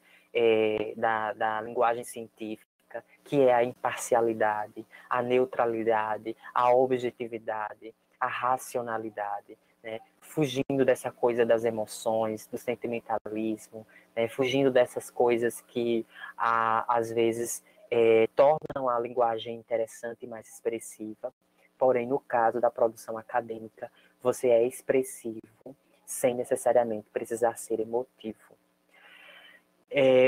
da linguagem científica, que é a imparcialidade, a neutralidade, a objetividade, a racionalidade, né, fugindo dessa coisa das emoções, do sentimentalismo, né, fugindo dessas coisas que, às vezes, tornam a linguagem interessante e mais expressiva. Porém, no caso da produção acadêmica, você é expressivo, sem necessariamente precisar ser emotivo.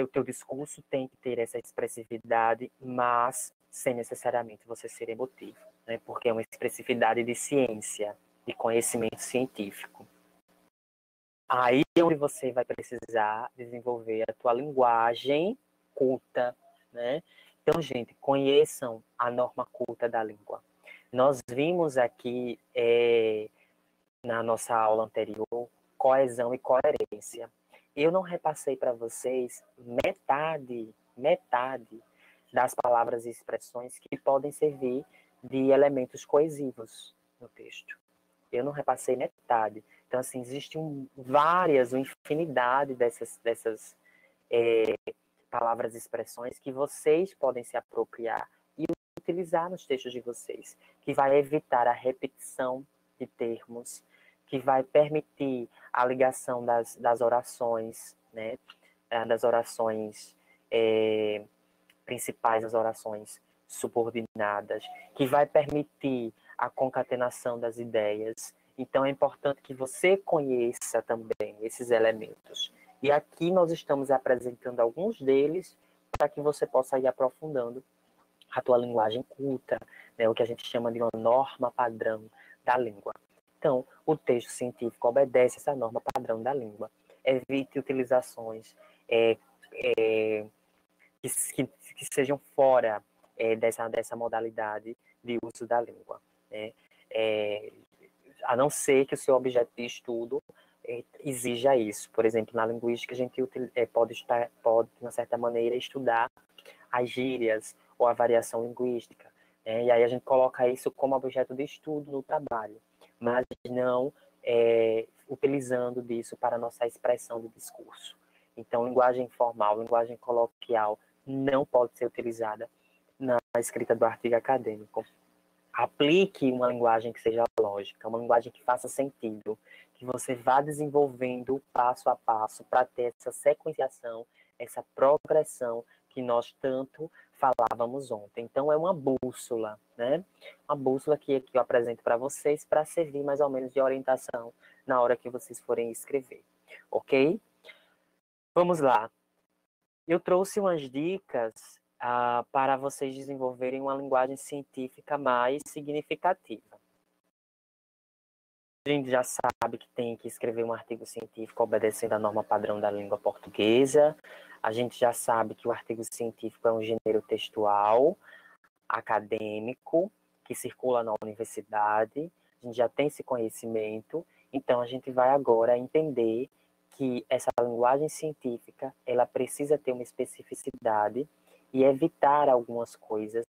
O teu discurso tem que ter essa expressividade, mas sem necessariamente você ser emotivo, né? Porque é uma expressividade de ciência, de conhecimento científico. Aí é onde você vai precisar desenvolver a tua linguagem culta, né? Então, gente, conheçam a norma culta da língua. Nós vimos aqui, na nossa aula anterior, coesão e coerência. Eu não repassei para vocês metade metade das palavras e expressões que podem servir de elementos coesivos no texto. Eu não repassei metade. Então, assim, existem várias, uma infinidade dessas palavras e expressões que vocês podem se apropriar e utilizar nos textos de vocês, que vai evitar a repetição de termos, que vai permitir a ligação das orações, né? Das orações principais, das orações subordinadas, que vai permitir a concatenação das ideias. Então, é importante que você conheça também esses elementos. E aqui nós estamos apresentando alguns deles para que você possa ir aprofundando a tua linguagem culta, né, o que a gente chama de uma norma padrão da língua. Então, o texto científico obedece essa norma padrão da língua. Evite utilizações que sejam fora dessa modalidade de uso da língua, né? A não ser que o seu objeto de estudo exija isso. Por exemplo, na linguística, a gente pode, de uma certa maneira, estudar as gírias ou a variação linguística, né? E aí a gente coloca isso como objeto de estudo no trabalho, mas não utilizando disso para a nossa expressão de discurso. Então, linguagem informal, linguagem coloquial, não pode ser utilizada na escrita do artigo acadêmico. Aplique uma linguagem que seja lógica, uma linguagem que faça sentido, que você vá desenvolvendo passo a passo para ter essa sequenciação, essa progressão que nós tanto falávamos ontem. Então, é uma bússola, né? Uma bússola que eu apresento para vocês para servir mais ou menos de orientação na hora que vocês forem escrever, ok? Vamos lá. Eu trouxe umas dicas para vocês desenvolverem uma linguagem científica mais significativa. A gente já sabe que tem que escrever um artigo científico obedecendo a norma padrão da língua portuguesa. A gente já sabe que o artigo científico é um gênero textual, acadêmico, que circula na universidade. A gente já tem esse conhecimento. Então, a gente vai agora entender que essa linguagem científica, ela precisa ter uma especificidade e evitar algumas coisas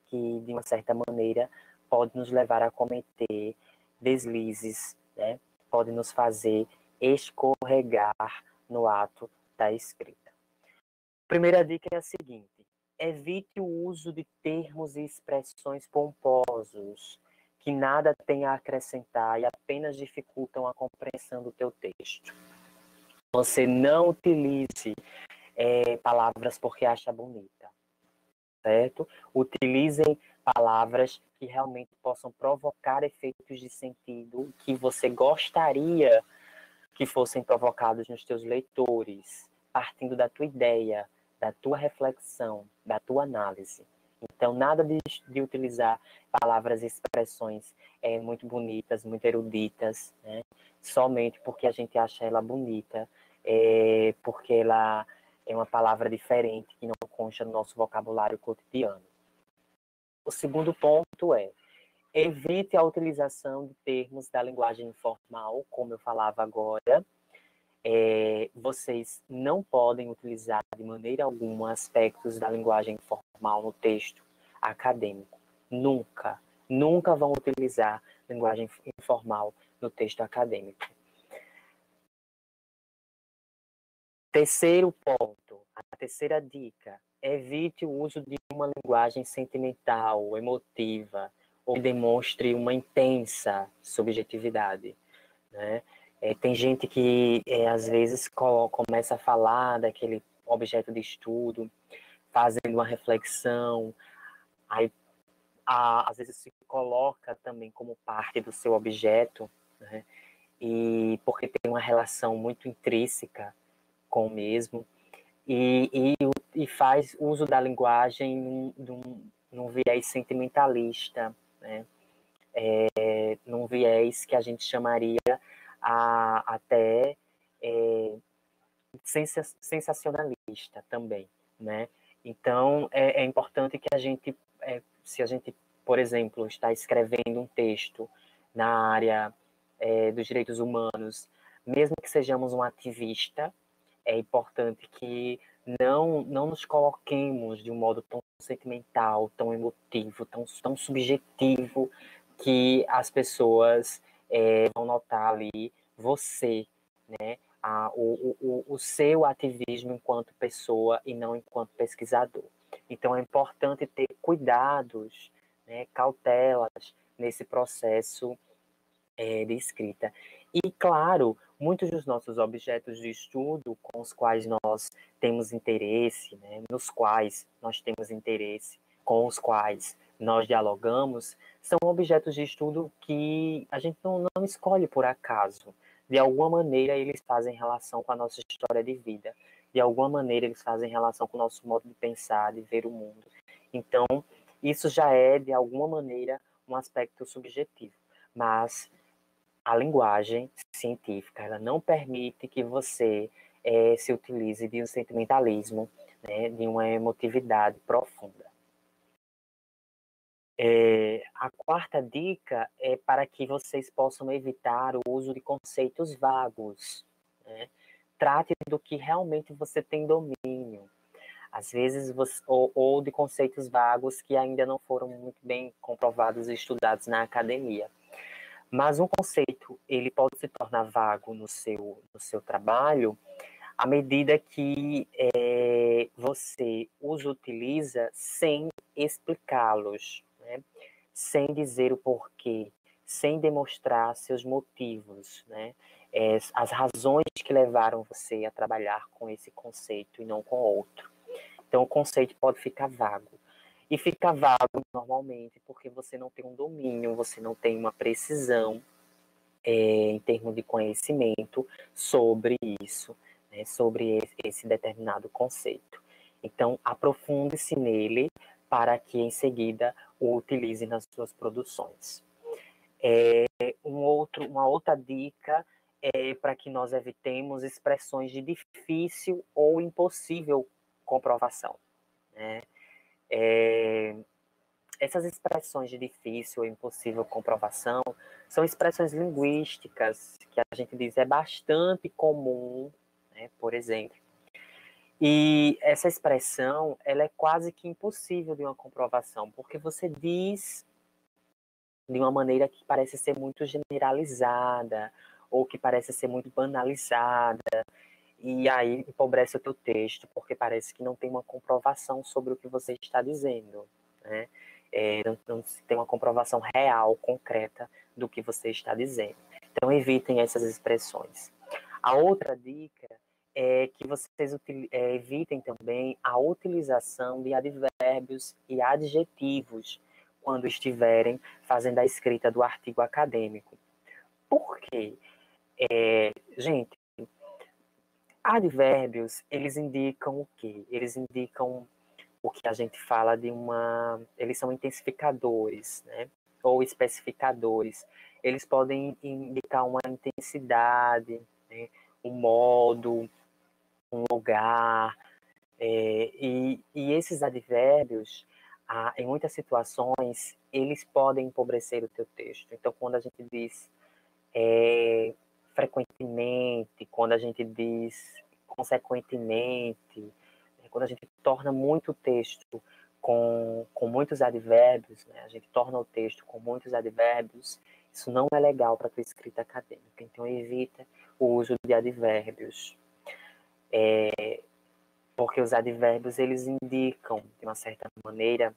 que, de uma certa maneira, podem nos levar a cometer deslizes, né? Pode nos fazer escorregar no ato da escrita. A primeira dica é a seguinte: evite o uso de termos e expressões pomposos que nada têm a acrescentar e apenas dificultam a compreensão do teu texto. Você não utilize palavras porque acha bonita, certo? Utilizem palavras que realmente possam provocar efeitos de sentido que você gostaria que fossem provocados nos teus leitores, partindo da tua ideia, da tua reflexão, da tua análise. Então, nada de utilizar palavras e expressões muito bonitas, muito eruditas, né? Somente porque a gente acha ela bonita, porque ela é uma palavra diferente que não consta no nosso vocabulário cotidiano. O segundo ponto é: evite a utilização de termos da linguagem informal, como eu falava agora. Vocês não podem utilizar de maneira alguma aspectos da linguagem informal no texto acadêmico. Nunca, nunca vão utilizar linguagem informal no texto acadêmico. Terceiro ponto, a terceira dica: evite o uso de uma linguagem sentimental, emotiva, ou que demonstre uma intensa subjetividade, né? Tem gente que, às vezes, começa a falar daquele objeto de estudo, fazendo uma reflexão, aí, às vezes, se coloca também como parte do seu objeto, né? E porque tem uma relação muito intrínseca com o mesmo, e faz uso da linguagem num viés sentimentalista, né? Num viés que a gente chamaria até sensacionalista também, né? Então, é importante que a gente, se a gente, por exemplo, está escrevendo um texto na área dos direitos humanos, mesmo que sejamos um ativista, é importante que não nos coloquemos de um modo tão sentimental, tão emotivo, tão subjetivo, que as pessoas vão notar ali você, né? O seu ativismo enquanto pessoa e não enquanto pesquisador. Então, é importante ter cuidados, né, cautelas nesse processo de escrita. E, claro, muitos dos nossos objetos de estudo com os quais nós temos interesse, né, nos quais nós temos interesse, com os quais nós dialogamos, são objetos de estudo que a gente não escolhe por acaso. De alguma maneira, eles fazem relação com a nossa história de vida. De alguma maneira, eles fazem relação com o nosso modo de pensar, de ver o mundo. Então, isso já é, de alguma maneira, um aspecto subjetivo. Mas a linguagem científica, ela não permite que você se utilize de um sentimentalismo, né, de uma emotividade profunda. A quarta dica é para que vocês possam evitar o uso de conceitos vagos, né? Trate do que realmente você tem domínio. Às vezes, ou de conceitos vagos que ainda não foram muito bem comprovados e estudados na academia. Mas um conceito, ele pode se tornar vago no seu trabalho à medida que você os utiliza sem explicá-los, né? Sem dizer o porquê, sem demonstrar seus motivos, né? As razões que levaram você a trabalhar com esse conceito e não com outro. Então, o conceito pode ficar vago. E fica vago normalmente porque você não tem um domínio, você não tem uma precisão em termos de conhecimento sobre isso, né, sobre esse determinado conceito. Então, aprofunde-se nele para que em seguida o utilize nas suas produções. Uma outra dica é para que nós evitemos expressões de difícil ou impossível comprovação, né? Essas expressões de difícil ou impossível comprovação são expressões linguísticas que a gente diz é bastante comum, né, por exemplo. E essa expressão, ela é quase que impossível de uma comprovação, porque você diz de uma maneira que parece ser muito generalizada, ou que parece ser muito banalizada, e aí empobrece o teu texto, porque parece que não tem uma comprovação sobre o que você está dizendo, né? Não se tem uma comprovação real, concreta, do que você está dizendo. Então, evitem essas expressões. A outra dica é que vocês evitem também a utilização de advérbios e adjetivos quando estiverem fazendo a escrita do artigo acadêmico. Por quê? Gente, advérbios, eles indicam o quê? Eles indicam o que a gente fala de eles são intensificadores, né? Ou especificadores. Eles podem indicar uma intensidade, né? Um modo, um lugar. E esses advérbios, em muitas situações, eles podem empobrecer o teu texto. Então, quando a gente diz frequentemente, quando a gente diz consequentemente, quando a gente torna muito o texto com muitos advérbios, né? A gente torna o texto com muitos advérbios, isso não é legal para a tua escrita acadêmica. Então, evita o uso de advérbios. Porque os advérbios, eles indicam, de uma certa maneira,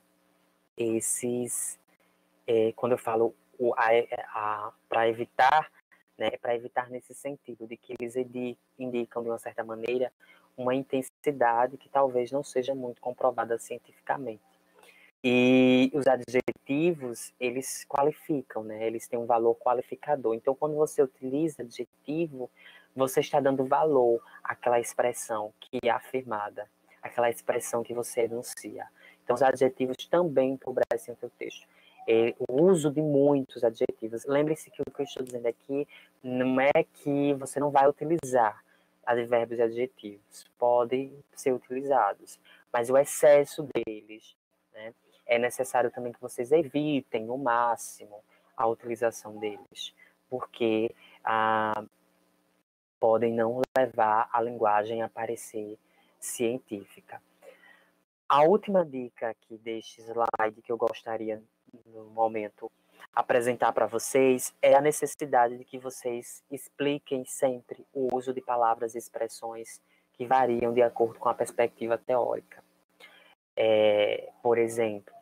quando eu falo para evitar, né, para evitar nesse sentido, de que eles indicam, de uma certa maneira, uma intensidade que talvez não seja muito comprovada cientificamente. E os adjetivos, eles qualificam, né? Eles têm um valor qualificador. Então, quando você utiliza adjetivo, você está dando valor àquela expressão que é afirmada, àquela expressão que você enuncia. Então, os adjetivos também empobrecem o teu texto. O uso de muitos adjetivos. Lembre-se que o que eu estou dizendo aqui não é que você não vai utilizar advérbios e adjetivos. Podem ser utilizados, mas o excesso deles, né? É necessário também que vocês evitem no máximo a utilização deles, porque podem não levar a linguagem a parecer científica. A última dica aqui deste slide que eu gostaria, no momento, apresentar para vocês é a necessidade de que vocês expliquem sempre o uso de palavras e expressões que variam de acordo com a perspectiva teórica. Por exemplo,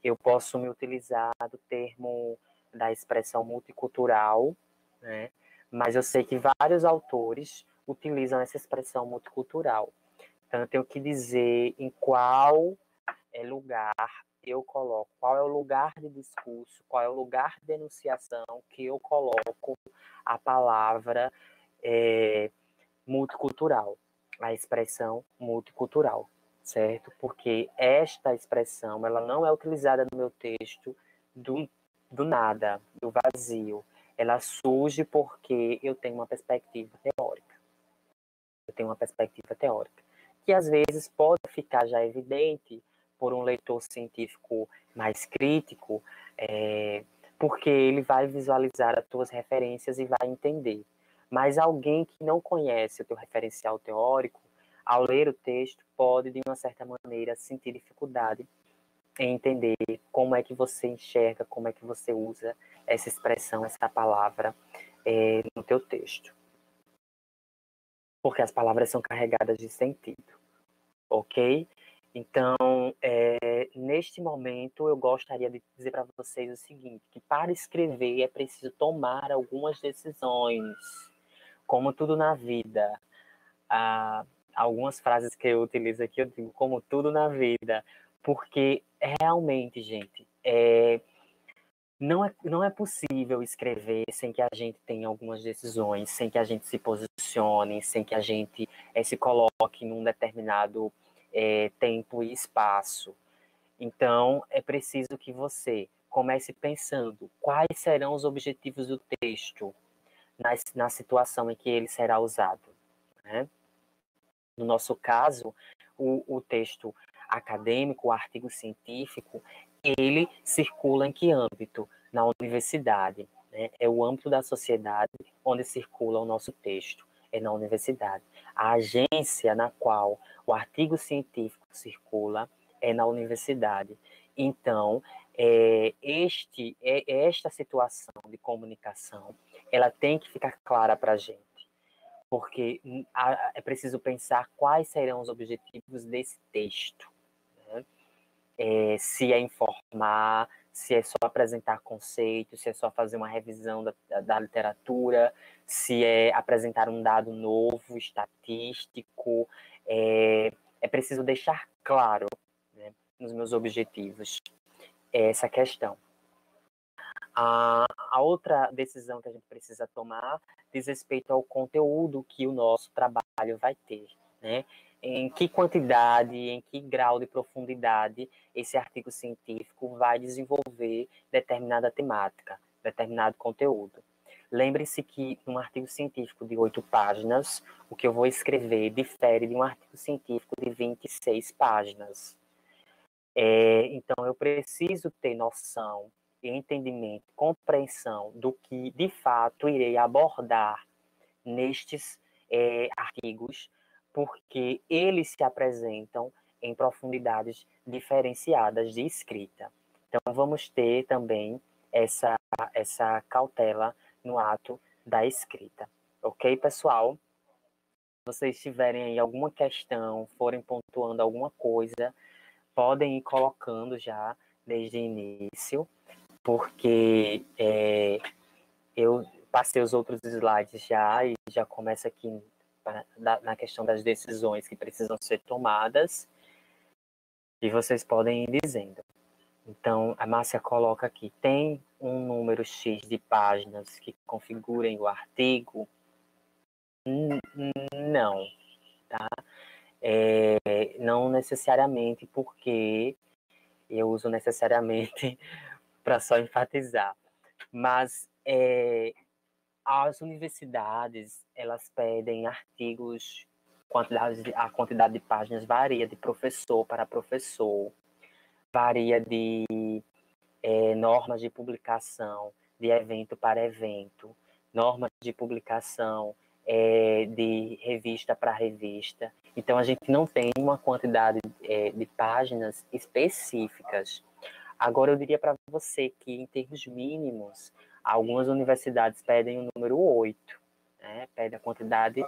eu posso me utilizar do termo da expressão multicultural, né? Mas eu sei que vários autores utilizam essa expressão multicultural. Então, eu tenho que dizer em qual lugar eu coloco, qual é o lugar de discurso, qual é o lugar de enunciação que eu coloco a palavra multicultural, a expressão multicultural, certo? Porque esta expressão, ela não é utilizada no meu texto do nada, do vazio. Ela surge porque eu tenho uma perspectiva teórica. Eu tenho uma perspectiva teórica, que às vezes pode ficar já evidente por um leitor científico mais crítico, porque ele vai visualizar as tuas referências e vai entender. Mas alguém que não conhece o teu referencial teórico, ao ler o texto, pode, de uma certa maneira, sentir dificuldade em entender como é que você enxerga, como é que você usa essa expressão, essa palavra no teu texto. Porque as palavras são carregadas de sentido, ok? Então, neste momento, eu gostaria de dizer para vocês o seguinte, que para escrever é preciso tomar algumas decisões, como tudo na vida. Algumas frases que eu utilizo aqui, eu digo como tudo na vida, porque realmente, gente, não é possível escrever sem que a gente tenha algumas decisões, sem que a gente se posicione, sem que a gente se coloque num determinado tempo e espaço. Então, é preciso que você comece pensando quais serão os objetivos do texto na situação em que ele será usado, né? No nosso caso, o texto acadêmico, o artigo científico, ele circula em que âmbito? Na universidade, né? É o âmbito da sociedade onde circula o nosso texto, é na universidade. A agência na qual o artigo científico circula é na universidade. Então, esta situação de comunicação, ela tem que ficar clara para a gente, porque é preciso pensar quais serão os objetivos desse texto, né? Se é informar, se é só apresentar conceitos, se é só fazer uma revisão da literatura, se é apresentar um dado novo, estatístico. É preciso deixar claro, né, nos meus objetivos essa questão. A outra decisão que a gente precisa tomar diz respeito ao conteúdo que o nosso trabalho vai ter, né? Em que quantidade, em que grau de profundidade esse artigo científico vai desenvolver determinada temática, determinado conteúdo. Lembre-se que um artigo científico de 8 páginas, o que eu vou escrever difere de um artigo científico de 26 páginas. Então, eu preciso ter noção, entendimento, compreensão do que, de fato, irei abordar nestes artigos, porque eles se apresentam em profundidades diferenciadas de escrita. Então, vamos ter também essa cautela no ato da escrita. Ok, pessoal? Se vocês tiverem aí alguma questão, forem pontuando alguma coisa, podem ir colocando já desde o início, porque eu passei os outros slides já e já começa aqui na questão das decisões que precisam ser tomadas, e vocês podem ir dizendo. Então, a Márcia coloca aqui, tem um número X de páginas que configurem o artigo? Não, tá? Não necessariamente, porque eu uso necessariamente para só enfatizar. Mas as universidades, elas pedem artigos, a quantidade de páginas varia de professor para professor, varia de normas de publicação, de evento para evento, normas de publicação de revista para revista. Então, a gente não tem uma quantidade de páginas específicas. Agora, eu diria para você que, em termos mínimos, algumas universidades pedem o número 8, né? Pedem a quantidade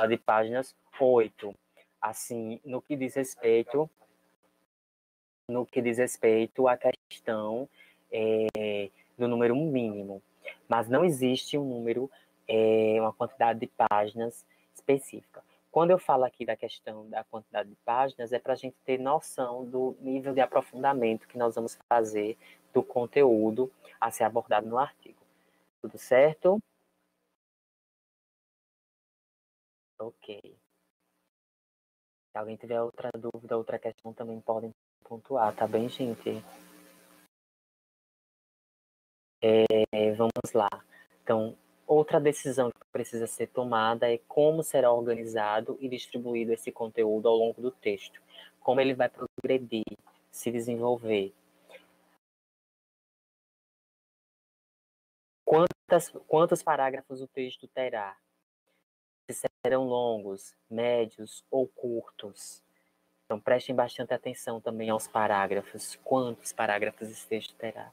de páginas 8. Assim, no que diz respeito à questão do número mínimo. Mas não existe um número, uma quantidade de páginas específica. Quando eu falo aqui da questão da quantidade de páginas, é para a gente ter noção do nível de aprofundamento que nós vamos fazer do conteúdo a ser abordado no artigo. Tudo certo? Ok. Se alguém tiver outra dúvida, outra questão, também podem pontuar, tá bem, gente? Vamos lá. Então, outra decisão que precisa ser tomada é como será organizado e distribuído esse conteúdo ao longo do texto. Como ele vai progredir, se desenvolver. Quantos parágrafos o texto terá? Se serão longos, médios ou curtos? Então, prestem bastante atenção também aos parágrafos. Quantos parágrafos esse texto terá?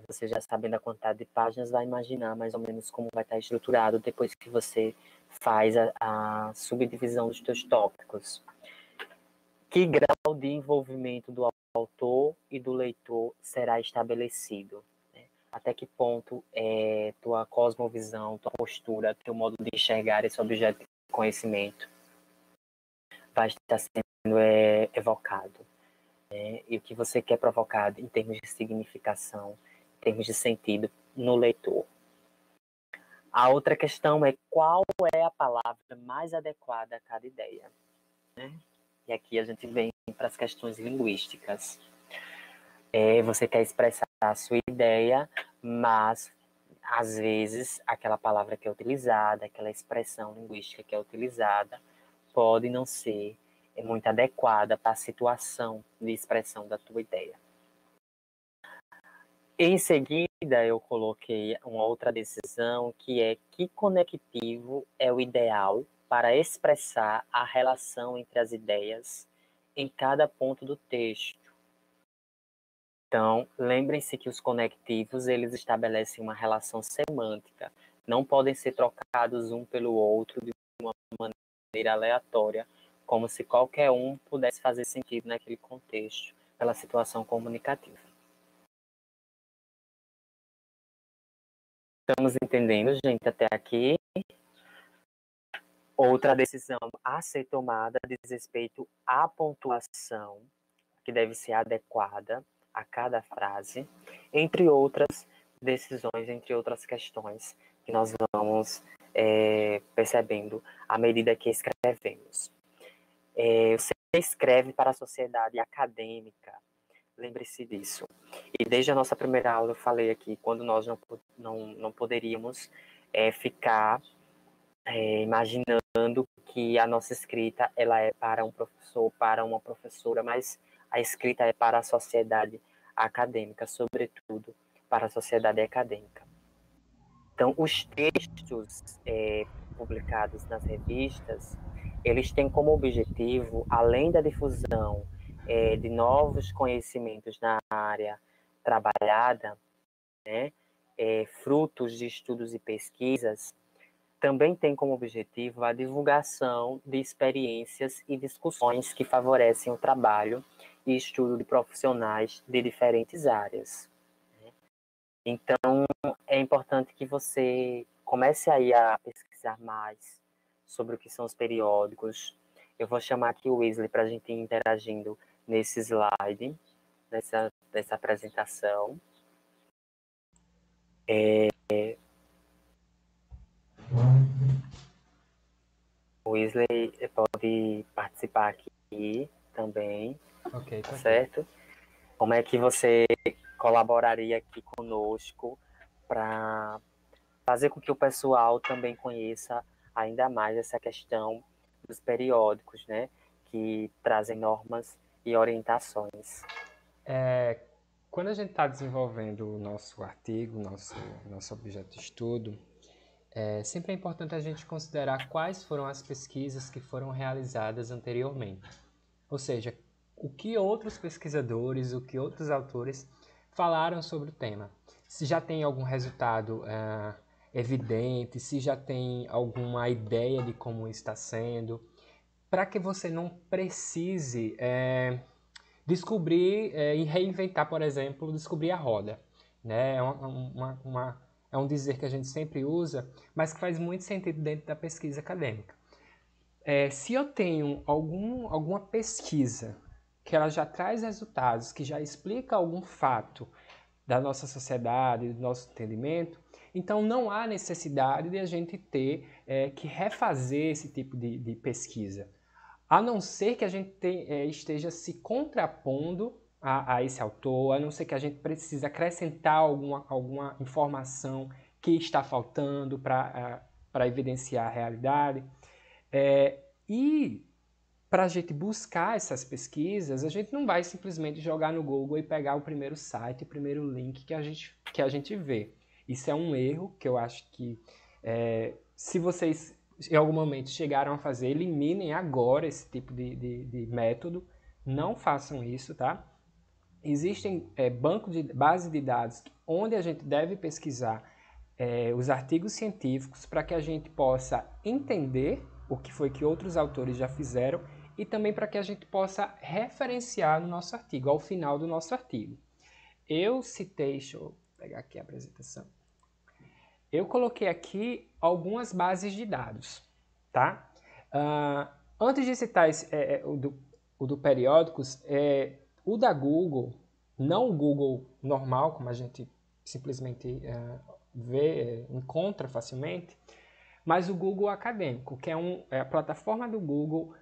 Você já sabendo a quantidade de páginas, vai imaginar mais ou menos como vai estar estruturado depois que você faz a subdivisão dos seus tópicos. Que grau de envolvimento do autor e do leitor será estabelecido? Até que ponto tua cosmovisão, tua postura, teu modo de enxergar esse objeto de conhecimento vai estar sendo evocado? E o que você quer provocar em termos de significação, em termos de sentido no leitor. A outra questão é qual é a palavra mais adequada a cada ideia. Né? E aqui a gente vem para as questões linguísticas. Você quer expressar a sua ideia, mas às vezes aquela palavra que é utilizada, aquela expressão linguística que é utilizada, pode não ser muito adequada para a situação de expressão da tua ideia. Em seguida, eu coloquei uma outra decisão, que é que conectivo é o ideal para expressar a relação entre as ideias em cada ponto do texto. Então, lembrem-se que os conectivos, eles estabelecem uma relação semântica, não podem ser trocados um pelo outro de uma maneira aleatória, como se qualquer um pudesse fazer sentido naquele contexto, pela situação comunicativa. Estamos entendendo, gente, até aqui? Outra decisão a ser tomada diz respeito à pontuação, que deve ser adequada a cada frase, entre outras decisões, entre outras questões que nós vamos percebendo à medida que escrevemos. Você escreve para a sociedade acadêmica, lembre-se disso. E desde a nossa primeira aula eu falei aqui, quando nós não poderíamos ficar imaginando que a nossa escrita ela é para um professor, para uma professora, mas a escrita é para a sociedade acadêmica, sobretudo para a sociedade acadêmica. Então, os textos publicados nas revistas, eles têm como objetivo, além da difusão de novos conhecimentos na área trabalhada, né, frutos de estudos e pesquisas, também tem como objetivo a divulgação de experiências e discussões que favorecem o trabalho e estudo de profissionais de diferentes áreas. Então, é importante que você comece aí a pesquisar mais sobre o que são os periódicos. Eu vou chamar aqui o Wesley para a gente ir interagindo nesse slide, nessa apresentação. O Wesley pode participar aqui também, Ok, tá certo? Como é que você colaboraria aqui conosco para fazer com que o pessoal também conheça ainda mais essa questão dos periódicos, né? Que trazem normas e orientações. Quando a gente está desenvolvendo o nosso artigo, nosso objeto de estudo, Sempre é importante a gente considerar quais foram as pesquisas que foram realizadas anteriormente. Ou seja, o que outros pesquisadores, o que outros autores falaram sobre o tema. Se já tem algum resultado evidente, se já tem alguma ideia de como está sendo, para que você não precise descobrir e reinventar, por exemplo, descobrir a roda. Né? É um dizer que a gente sempre usa, mas que faz muito sentido dentro da pesquisa acadêmica. Se eu tenho alguma pesquisa que ela já traz resultados, que já explica algum fato da nossa sociedade, do nosso entendimento, então não há necessidade de a gente ter que refazer esse tipo de pesquisa. A não ser que a gente esteja se contrapondo a esse autor, a não ser que a gente precise acrescentar alguma informação que está faltando para evidenciar a realidade. E para a gente buscar essas pesquisas, a gente não vai simplesmente jogar no Google e pegar o primeiro site, o primeiro link que a gente vê. Isso é um erro que eu acho que, se vocês em algum momento chegaram a fazer, eliminem agora esse tipo de método. Não façam isso, tá? Existem bancos de base de dados onde a gente deve pesquisar os artigos científicos para que a gente possa entender o que foi que outros autores já fizeram e também para que a gente possa referenciar no nosso artigo, ao final do nosso artigo. Eu citei, deixa eu pegar aqui a apresentação. Eu coloquei aqui algumas bases de dados, tá? Antes de citar o do Periódicos, o da Google, não o Google normal, como a gente simplesmente encontra facilmente, mas o Google Acadêmico, que é a plataforma do Google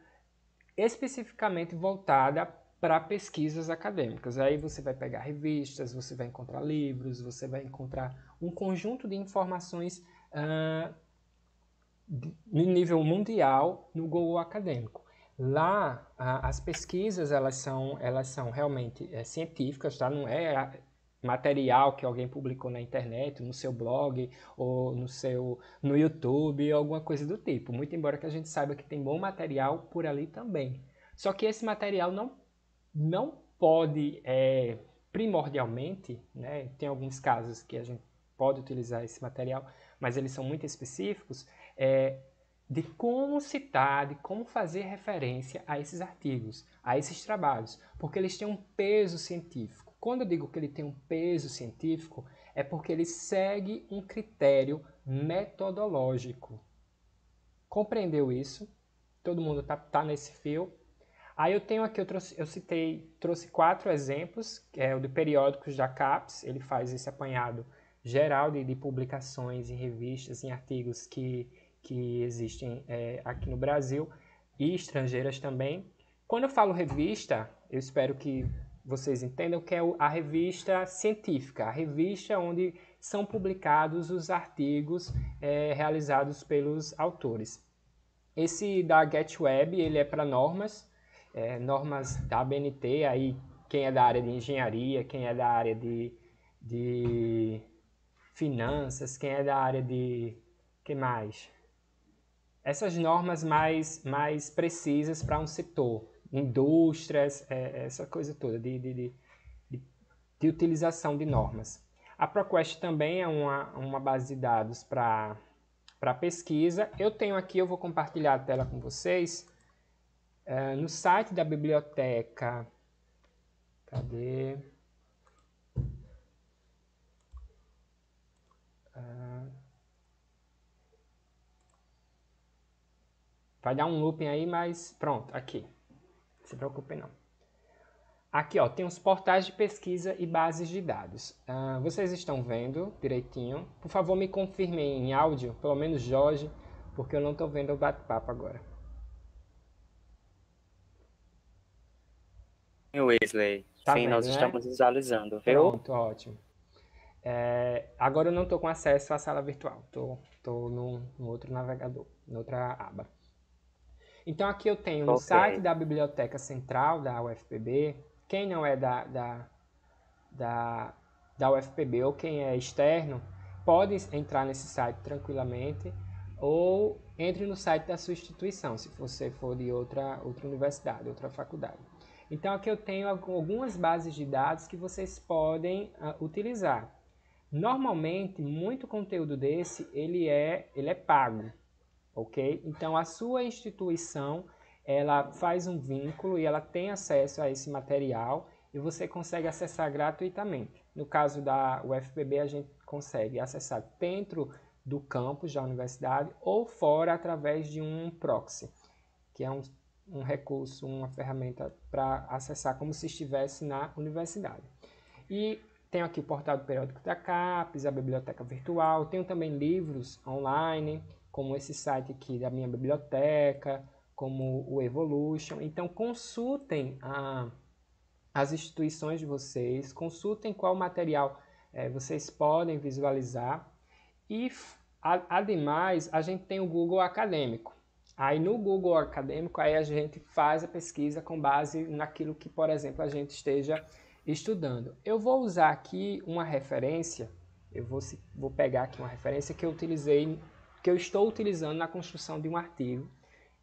especificamente voltada para pesquisas acadêmicas. Aí você vai pegar revistas, você vai encontrar livros, você vai encontrar um conjunto de informações no nível mundial no Google Acadêmico. Lá, as pesquisas elas são realmente científicas, tá? Não é material que alguém publicou na internet, no seu blog ou no YouTube, alguma coisa do tipo. Muito embora que a gente saiba que tem bom material por ali também. Só que esse material não pode, primordialmente, né? Tem alguns casos que a gente pode utilizar esse material, mas eles são muito específicos, de como citar, de como fazer referência a esses artigos, a esses trabalhos, porque eles têm um peso científico. Quando eu digo que ele tem um peso científico, é porque ele segue um critério metodológico. Compreendeu isso? Todo mundo tá nesse fio? Aí eu tenho aqui, trouxe 4 exemplos, o de periódicos da CAPES, ele faz esse apanhado geral de publicações em revistas, em artigos que existem aqui no Brasil e estrangeiras também. Quando eu falo revista, eu espero que vocês entendam que é a revista científica, a revista onde são publicados os artigos realizados pelos autores. Esse da GetWeb, ele é para normas da ABNT, aí quem é da área de engenharia, quem é da área de finanças, quem é da área de... que mais? Essas normas mais precisas para um setor, indústrias, essa coisa toda de utilização de normas. A ProQuest também é uma base de dados para pesquisa. Eu tenho aqui, eu vou compartilhar a tela com vocês, no site da biblioteca. Cadê? Vai dar um looping aí, mas pronto, aqui. Não se preocupe não. Aqui, ó, tem os portais de pesquisa e bases de dados. Vocês estão vendo direitinho? Por favor, me confirmem em áudio, pelo menos Jorge, porque eu não estou vendo o bate-papo agora. Wesley, Tá sim, vendo, nós né? estamos visualizando, viu? Pronto, ótimo. Agora eu não estou com acesso à sala virtual, estou no outro navegador, na outra aba. Então aqui eu tenho no site da Biblioteca Central da UFPB, quem não é da UFPB ou quem é externo, pode entrar nesse site tranquilamente, ou entre no site da sua instituição, se você for de outra universidade, outra faculdade. Então aqui eu tenho algumas bases de dados que vocês podem utilizar. Normalmente, muito conteúdo desse, ele é pago, ok? Então a sua instituição, ela faz um vínculo e ela tem acesso a esse material e você consegue acessar gratuitamente. No caso da UFPB, a gente consegue acessar dentro do campus da universidade ou fora através de um proxy, que é um recurso, uma ferramenta para acessar como se estivesse na universidade. E tenho aqui o portal do periódico da CAPES, a biblioteca virtual, tenho também livros online, como esse site aqui da minha biblioteca, como o Evolution. Então consultem as instituições de vocês, consultem qual material vocês podem visualizar. E, ademais, a gente tem o Google Acadêmico. Aí no Google Acadêmico, aí a gente faz a pesquisa com base naquilo que, por exemplo, a gente esteja estudando. Eu vou usar aqui uma referência, vou pegar aqui uma referência que eu estou utilizando na construção de um artigo,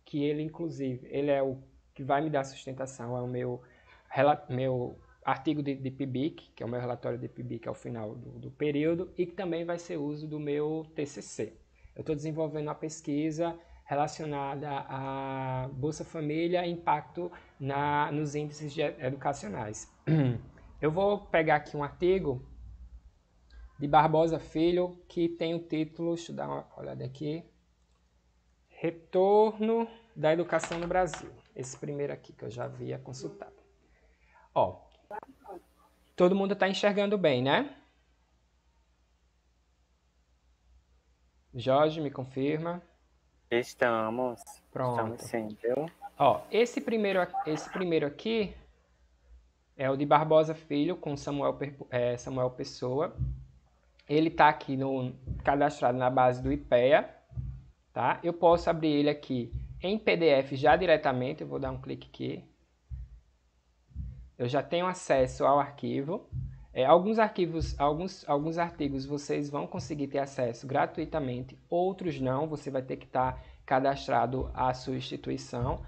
que ele, inclusive, ele é o que vai me dar sustentação, é o meu artigo de PIBIC, que é o meu relatório de PIBIC ao final do período, e que também vai ser uso do meu TCC. Eu estou desenvolvendo uma pesquisa relacionada à Bolsa Família e impacto nos índices educacionais. Eu vou pegar aqui um artigo de Barbosa Filho, que tem o título, deixa eu dar uma olhada aqui, Retorno da Educação no Brasil. Esse primeiro aqui que eu já havia consultado. Ó, todo mundo está enxergando bem, né? Jorge, me confirma. Estamos. Pronto. Estamos sim, viu? Ó, esse primeiro aqui é o de Barbosa Filho, com Samuel Pessoa. Ele está aqui cadastrado na base do IPEA. Tá? Eu posso abrir ele aqui em PDF já diretamente. Eu vou dar um clique aqui. Eu já tenho acesso ao arquivo. Alguns artigos vocês vão conseguir ter acesso gratuitamente, outros não, você vai ter que estar cadastrado à sua instituição.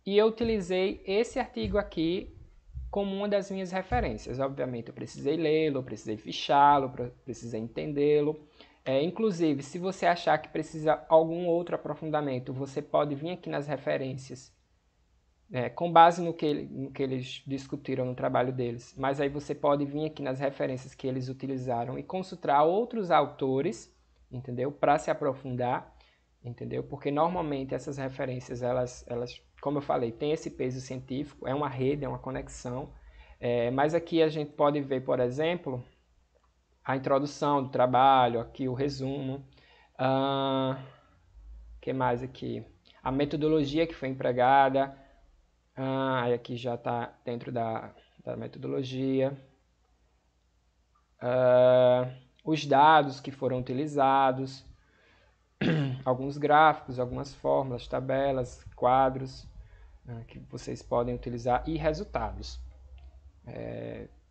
E eu utilizei esse artigo aqui como uma das minhas referências. Obviamente eu precisei lê-lo, eu precisei fichá-lo, precisei entendê-lo. Inclusive, se você achar que precisa algum outro aprofundamento, você pode vir aqui nas referências, com base no que eles discutiram no trabalho deles. Mas aí você pode vir aqui nas referências que eles utilizaram e consultar outros autores, entendeu? Para se aprofundar, entendeu? Porque normalmente essas referências, elas, como eu falei, têm esse peso científico, é uma rede, é uma conexão. Mas aqui a gente pode ver, por exemplo, a introdução do trabalho, aqui o resumo. O que mais aqui? A metodologia que foi empregada. Aqui já está dentro da metodologia. Os dados que foram utilizados. Alguns gráficos, algumas fórmulas, tabelas, quadros que vocês podem utilizar e resultados.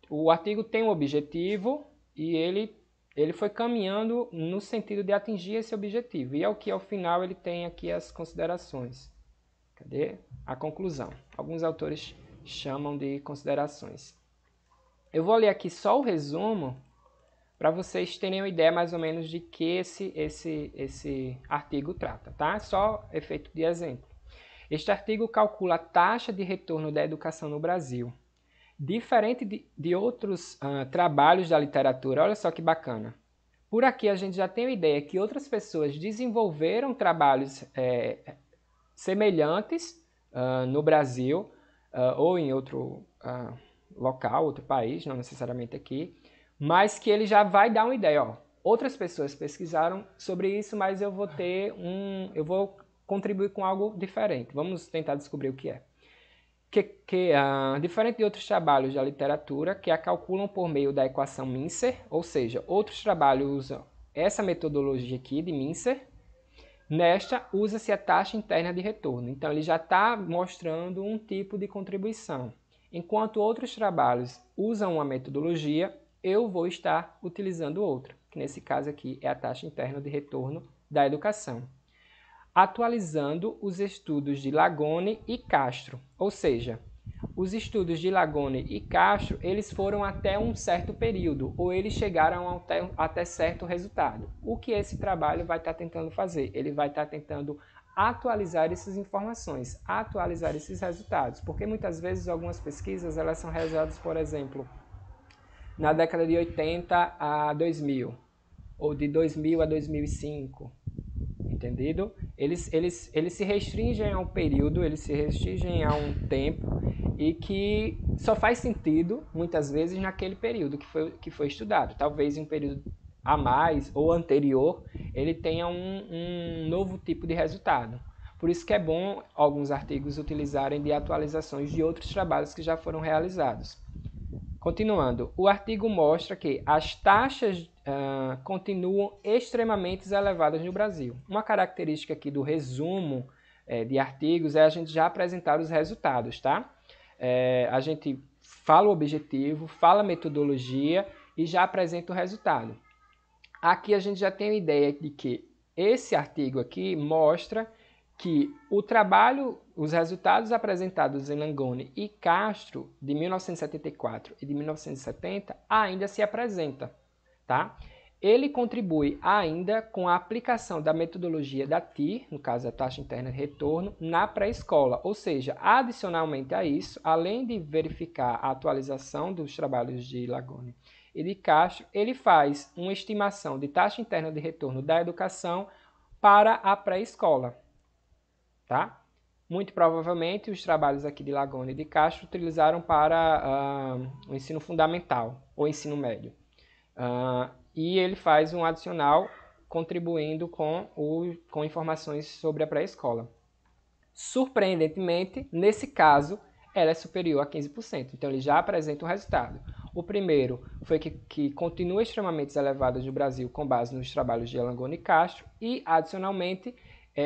O artigo tem um objetivo e ele foi caminhando no sentido de atingir esse objetivo. E ao final ele tem aqui as considerações. Cadê? A conclusão. Alguns autores chamam de considerações. Eu vou ler aqui só o resumo para vocês terem uma ideia mais ou menos de que esse artigo trata, tá? Só efeito de exemplo. Este artigo calcula a taxa de retorno da educação no Brasil. Diferente de outros trabalhos da literatura, olha só que bacana. Por aqui a gente já tem a ideia que outras pessoas desenvolveram trabalhos semelhantes no Brasil ou em outro local, outro país, não necessariamente aqui, mas que ele já vai dar uma ideia. Ó, outras pessoas pesquisaram sobre isso, mas eu vou contribuir com algo diferente. Vamos tentar descobrir o que é. Diferente de outros trabalhos da literatura, que a calculam por meio da equação Mincer, ou seja, outros trabalhos usam essa metodologia aqui de Mincer. Nesta, usa-se a taxa interna de retorno. Então, ele já está mostrando um tipo de contribuição. Enquanto outros trabalhos usam uma metodologia, eu vou estar utilizando outra. que nesse caso aqui é a taxa interna de retorno da educação, atualizando os estudos de Lagone e Castro, ou seja, os estudos de Lagone e Castro, eles foram até um certo período, ou eles chegaram até certo resultado. O que esse trabalho vai estar tentando fazer? Ele vai estar tentando atualizar essas informações, atualizar esses resultados, porque muitas vezes algumas pesquisas elas são realizadas, por exemplo, na década de 80 a 2000, ou de 2000 a 2005, entendido? Eles se restringem a um período, eles se restringem a um tempo e que só faz sentido, muitas vezes, naquele período que foi estudado. Talvez em um período a mais ou anterior, ele tenha um novo tipo de resultado. Por isso que é bom alguns artigos utilizarem de atualizações de outros trabalhos que já foram realizados. Continuando, o artigo mostra que as taxas continuam extremamente elevadas no Brasil. Uma característica aqui do resumo de artigos é a gente já apresentar os resultados, tá? A gente fala o objetivo, fala a metodologia e já apresenta o resultado. Aqui a gente já tem a ideia de que esse artigo aqui mostra que o trabalho, os resultados apresentados em Lagone e Castro de 1974 e de 1970 ainda se apresenta, tá? Ele contribui ainda com a aplicação da metodologia da TIR, no caso a taxa interna de retorno, na pré-escola, ou seja, adicionalmente a isso, além de verificar a atualização dos trabalhos de Lagone e de Castro, ele faz uma estimação de taxa interna de retorno da educação para a pré-escola. Tá? Muito provavelmente os trabalhos aqui de Lagone e de Castro utilizaram para o ensino fundamental ou ensino médio. E ele faz um adicional contribuindo com informações sobre a pré-escola. Surpreendentemente, nesse caso, ela é superior a 15%. Então, ele já apresenta um resultado. O primeiro foi que continua extremamente elevada no Brasil com base nos trabalhos de Lagone e Castro e, adicionalmente,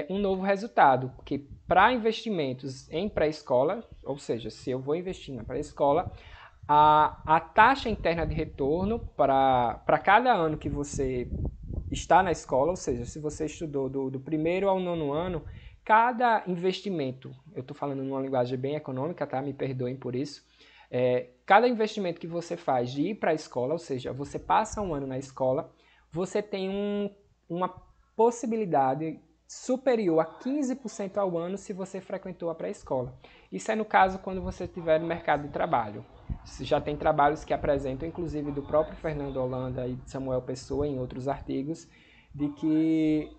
um novo resultado, que para investimentos em pré-escola, ou seja, se eu vou investir na pré-escola, a taxa interna de retorno para cada ano que você está na escola, ou seja, se você estudou do primeiro ao nono ano, cada investimento, eu estou falando numa linguagem bem econômica, tá? Me perdoem por isso, cada investimento que você faz de ir para a escola, ou seja, você passa um ano na escola, você tem uma possibilidade superior a 15% ao ano se você frequentou a pré-escola. Isso é no caso quando você estiver no mercado de trabalho. Já tem trabalhos que apresentam, inclusive do próprio Fernando Holanda e Samuel Pessoa, em outros artigos, de que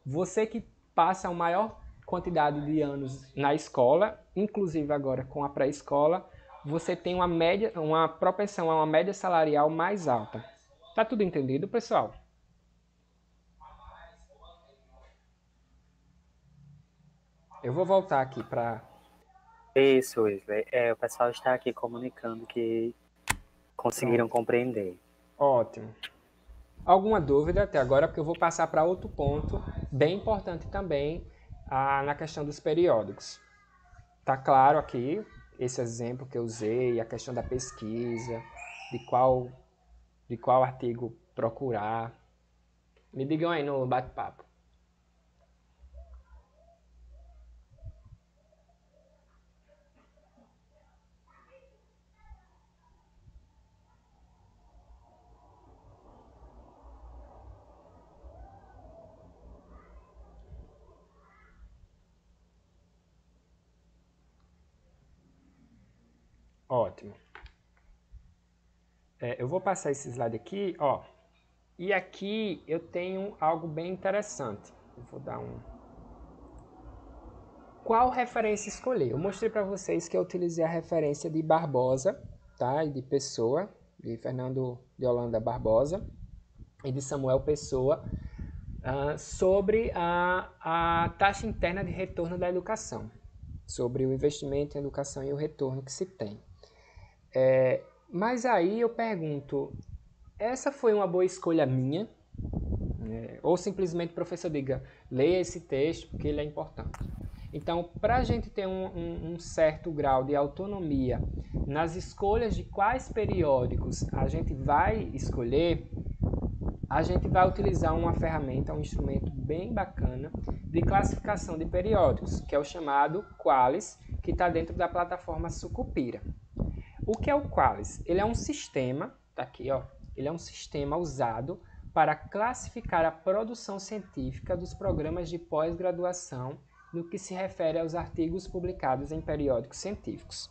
você que passa a maior quantidade de anos na escola, inclusive agora com a pré-escola, você tem uma propensão a uma média salarial mais alta. Tá tudo entendido, pessoal? Eu vou voltar aqui para... Isso, Wesley. O pessoal está aqui comunicando que conseguiram compreender. Ótimo. Alguma dúvida até agora? Porque eu vou passar para outro ponto bem importante também na questão dos periódicos. Tá claro aqui esse exemplo que eu usei, a questão da pesquisa, de qual artigo procurar. Me digam aí no bate-papo. Ótimo. Eu vou passar esse slide aqui, ó. E aqui eu tenho algo bem interessante. Eu vou dar Qual referência escolher? Eu mostrei para vocês que eu utilizei a referência de Barbosa, tá? E de Pessoa, de Fernando de Holanda Barbosa e de Samuel Pessoa, sobre a taxa interna de retorno da educação, sobre o investimento em educação e o retorno que se tem. Mas aí eu pergunto, essa foi uma boa escolha minha? Ou simplesmente o professor diga, leia esse texto porque ele é importante. Então, para a gente ter um certo grau de autonomia nas escolhas de quais periódicos a gente vai escolher, a gente vai utilizar uma ferramenta, um instrumento bem bacana de classificação de periódicos, que é o chamado Qualis, que está dentro da plataforma Sucupira. O que é o Qualis? Ele é um sistema, tá aqui, ó, ele é um sistema usado para classificar a produção científica dos programas de pós-graduação no que se refere aos artigos publicados em periódicos científicos.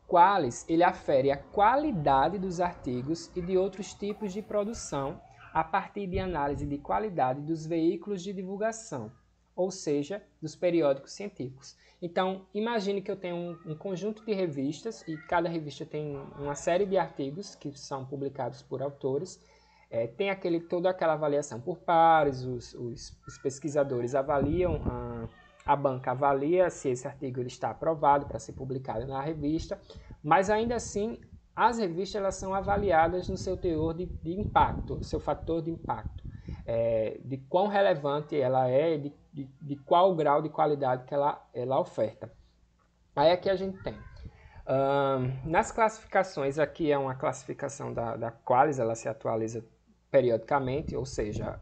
Qualis, ele afere a qualidade dos artigos e de outros tipos de produção a partir de análise de qualidade dos veículos de divulgação, ou seja, dos periódicos científicos. Então, imagine que eu tenho um conjunto de revistas e cada revista tem uma série de artigos que são publicados por autores. Tem toda aquela avaliação por pares, os pesquisadores avaliam, a banca avalia se esse artigo ele está aprovado para ser publicado na revista, mas ainda assim as revistas elas são avaliadas no seu teor de impacto, seu fator de impacto, de quão relevante ela é, de qual grau de qualidade que ela oferta. Aí aqui a gente tem. Nas classificações, aqui é uma classificação da Qualis, ela se atualiza periodicamente, ou seja,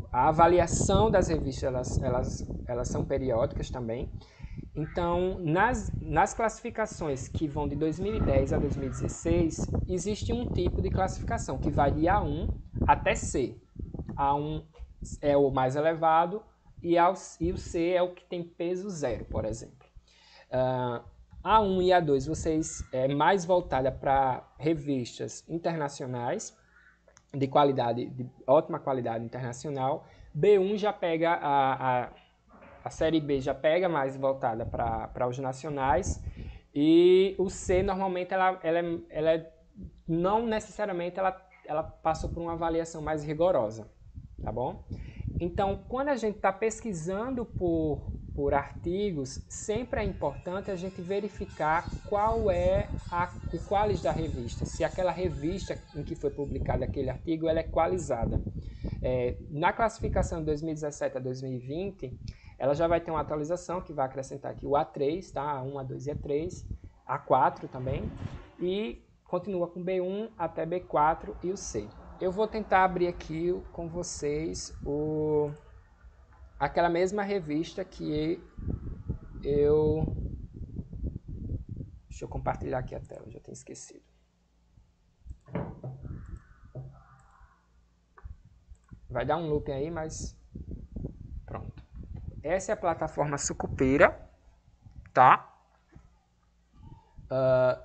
a avaliação das revistas elas são periódicas também. Então, nas classificações que vão de 2010 a 2016, existe um tipo de classificação que vai de A1 até C. A1 é o mais elevado e o C é o que tem peso zero, por exemplo. A1 e A2 vocês é mais voltada para revistas internacionais de qualidade, de ótima qualidade internacional. B1 já pega a série B já pega mais voltada para os nacionais, e o C normalmente ela não necessariamente ela passa por uma avaliação mais rigorosa, tá bom? Então, quando a gente está pesquisando por artigos, sempre é importante a gente verificar qual é o qualis da revista, se aquela revista em que foi publicado aquele artigo ela é qualizada. Na classificação de 2017 a 2020, ela já vai ter uma atualização que vai acrescentar aqui o A3, tá? A1, A2 e A3, A4 também, e continua com B1 até B4 e o C. Eu vou tentar abrir aqui com vocês aquela mesma revista que eu... Deixa eu compartilhar aqui a tela, já tinha esquecido. Vai dar um loop aí, mas pronto. Essa é a plataforma Sucupira, tá?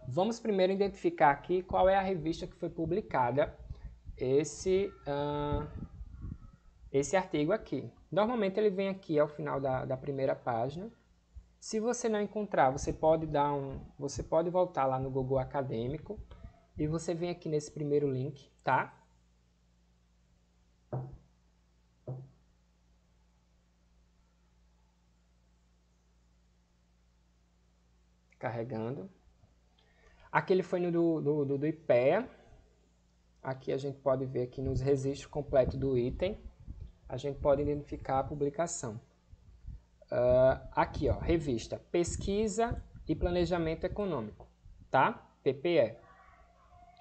Vamos primeiro identificar aqui qual é a revista que foi publicada esse artigo aqui. Normalmente ele vem aqui ao final da primeira página. Se você não encontrar, você pode voltar lá no Google Acadêmico e você vem aqui nesse primeiro link, tá? Carregando. Aqui ele foi no do IPEA. Aqui a gente pode ver aqui nos registros completos do item. A gente pode identificar a publicação. Aqui, ó, revista Pesquisa e Planejamento Econômico, tá? PPE.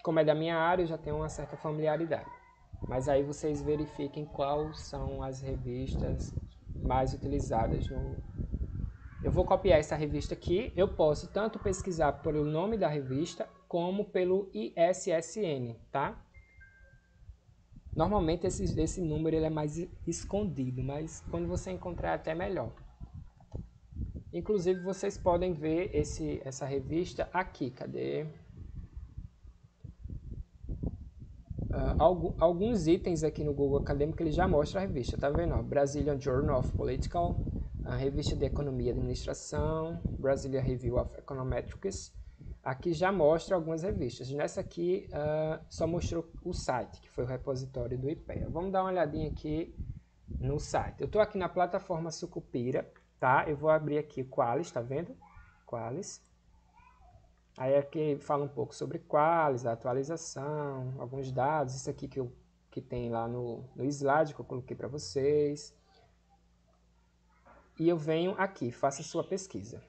Como é da minha área, eu já tenho uma certa familiaridade. Mas aí vocês verifiquem quais são as revistas mais utilizadas no... Eu vou copiar essa revista aqui. Eu posso tanto pesquisar pelo nome da revista como pelo ISSN, tá? Normalmente esse número ele é mais escondido, mas quando você encontrar é até melhor. Inclusive vocês podem ver essa revista aqui. Cadê? Alguns itens aqui no Google Acadêmico ele já mostra a revista, tá vendo? Brazilian Journal of Political, a revista de Economia e Administração, Brazilian Review of Econometrics. Aqui já mostra algumas revistas. Nessa aqui só mostrou o site, que foi o repositório do IPEA. Vamos dar uma olhadinha aqui no site. Eu estou aqui na plataforma Sucupira, tá? Eu vou abrir aqui o Qualis, tá vendo? Qualis. Aí aqui fala um pouco sobre Qualis, a atualização, alguns dados. Isso aqui que tem lá no slide que eu coloquei para vocês. E eu venho aqui, faça sua pesquisa.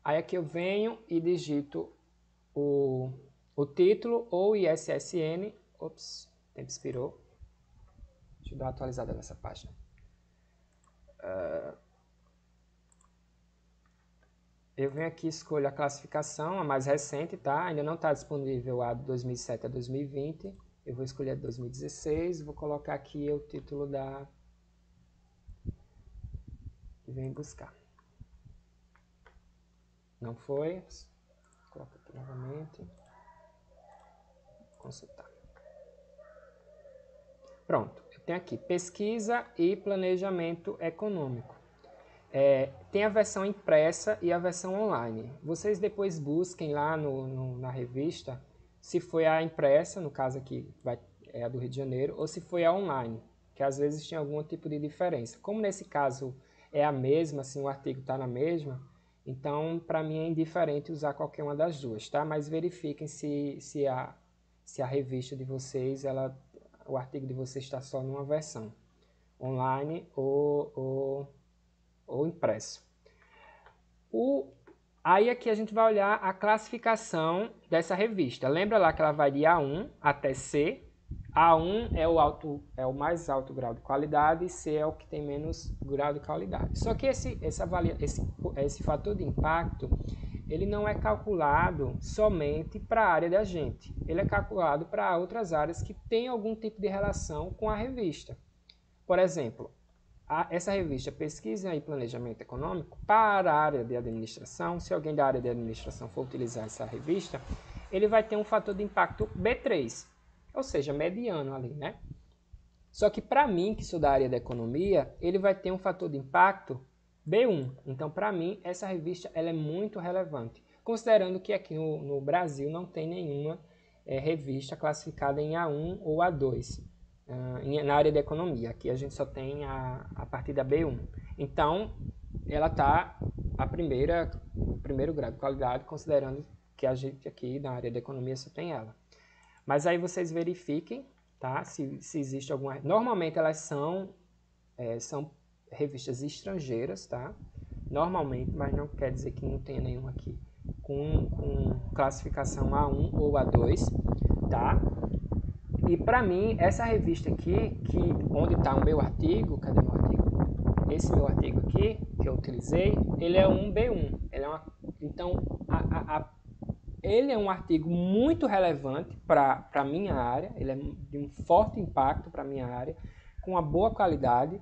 Aí aqui eu venho e digito o título ou ISSN Ops, o tempo expirou. Deixa eu dar uma atualizada nessa página. Eu venho aqui e escolho a classificação, a mais recente, tá? Ainda não está disponível a de 2007 a 2020. Eu vou escolher a de 2016, vou colocar aqui o título da... e venho buscar. Não foi. Coloca aqui novamente. Consultar. Pronto. Eu tenho aqui pesquisa e planejamento econômico. Tem a versão impressa e a versão online. Vocês depois busquem lá na revista se foi a impressa, no caso aqui é a do Rio de Janeiro, ou se foi a online, que às vezes tem algum tipo de diferença. Como nesse caso é a mesma, assim, o artigo está na mesma, então para mim é indiferente usar qualquer uma das duas, tá? Mas verifiquem se a revista de vocês, o artigo de vocês está só numa versão, online ou impresso. Aí aqui a gente vai olhar a classificação dessa revista. Lembra lá que ela vai de A1 até C. A1 é o mais alto grau de qualidade e C é o que tem menos grau de qualidade. Só que esse fator de impacto, ele não é calculado somente para a área da gente. Ele é calculado para outras áreas que têm algum tipo de relação com a revista. Por exemplo, essa revista Pesquisa e Planejamento Econômico, para a área de administração, se alguém da área de administração for utilizar essa revista, ele vai ter um fator de impacto B3, ou seja, mediano ali, né? Só que para mim, que sou da área da economia, ele vai ter um fator de impacto B1. Então, para mim, essa revista ela é muito relevante, considerando que aqui no Brasil não tem nenhuma revista classificada em A1 ou A2. Na área da economia, aqui a gente só tem a partir da B1. Então, ela está o primeiro grau de qualidade, considerando que a gente aqui na área da economia só tem ela. Mas aí vocês verifiquem, tá? Se existe alguma... Normalmente elas são revistas estrangeiras, tá? Normalmente, mas não quer dizer que não tenha nenhuma aqui com classificação A1 ou A2, tá? E para mim, essa revista aqui, onde está o meu artigo, cadê meu artigo? Esse meu artigo aqui, que eu utilizei, ele é um B1. Então, ele é um artigo muito relevante para a minha área, ele é de um forte impacto para a minha área, com uma boa qualidade.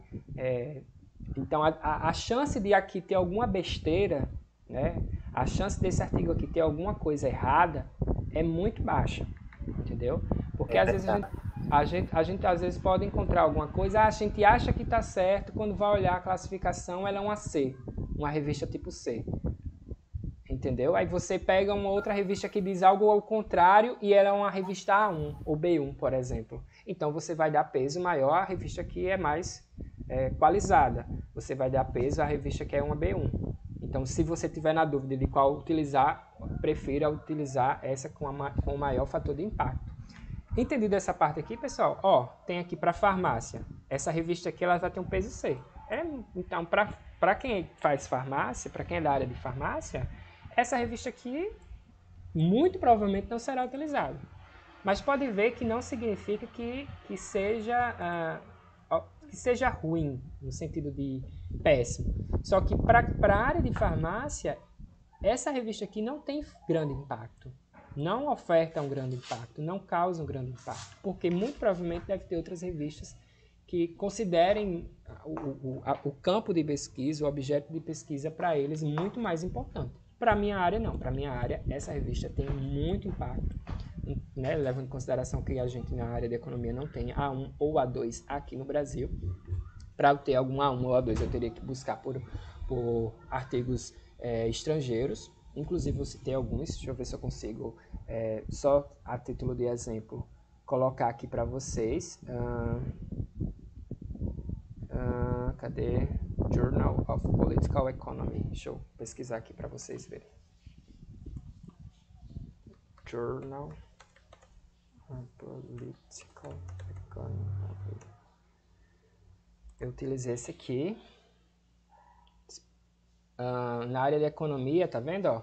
Então, a chance de aqui ter alguma besteira, né? A chance desse artigo aqui ter alguma coisa errada é muito baixa, entendeu? Porque às vezes a gente às vezes pode encontrar alguma coisa, a gente acha que está certo, quando vai olhar a classificação ela é uma C, uma revista tipo C, entendeu? Aí você pega uma outra revista que diz algo ao contrário e ela é uma revista A1 ou B1, por exemplo. Então você vai dar peso maior à revista que é mais qualizada, você vai dar peso à revista que é uma B1. Então, se você tiver na dúvida de qual utilizar, prefira utilizar essa com o maior fator de impacto. Entendido essa parte aqui, pessoal? Ó, tem aqui para farmácia. Essa revista aqui ela vai ter um peso C. Então, para quem faz farmácia, para quem é da área de farmácia, essa revista aqui muito provavelmente não será utilizada. Mas pode ver que não significa que seja ruim, no sentido de péssimo. Só que para a área de farmácia, essa revista aqui não tem grande impacto. Não oferta um grande impacto, não causa um grande impacto. Porque muito provavelmente deve ter outras revistas que considerem o campo de pesquisa, o objeto de pesquisa para eles muito mais importante. Para a minha área, não. Para a minha área, essa revista tem muito impacto, né? Levando em consideração que a gente na área de economia não tem A1 ou A2 aqui no Brasil. Para eu ter algum A1 ou A2, eu teria que buscar por artigos estrangeiros. Inclusive, eu citei alguns. Deixa eu ver se eu consigo, só a título de exemplo, colocar aqui para vocês. Cadê? Journal of Political Economy. Deixa eu pesquisar aqui para vocês verem. Journal of Political Economy. Eu utilizei esse aqui. Na área de economia, tá vendo? Ó?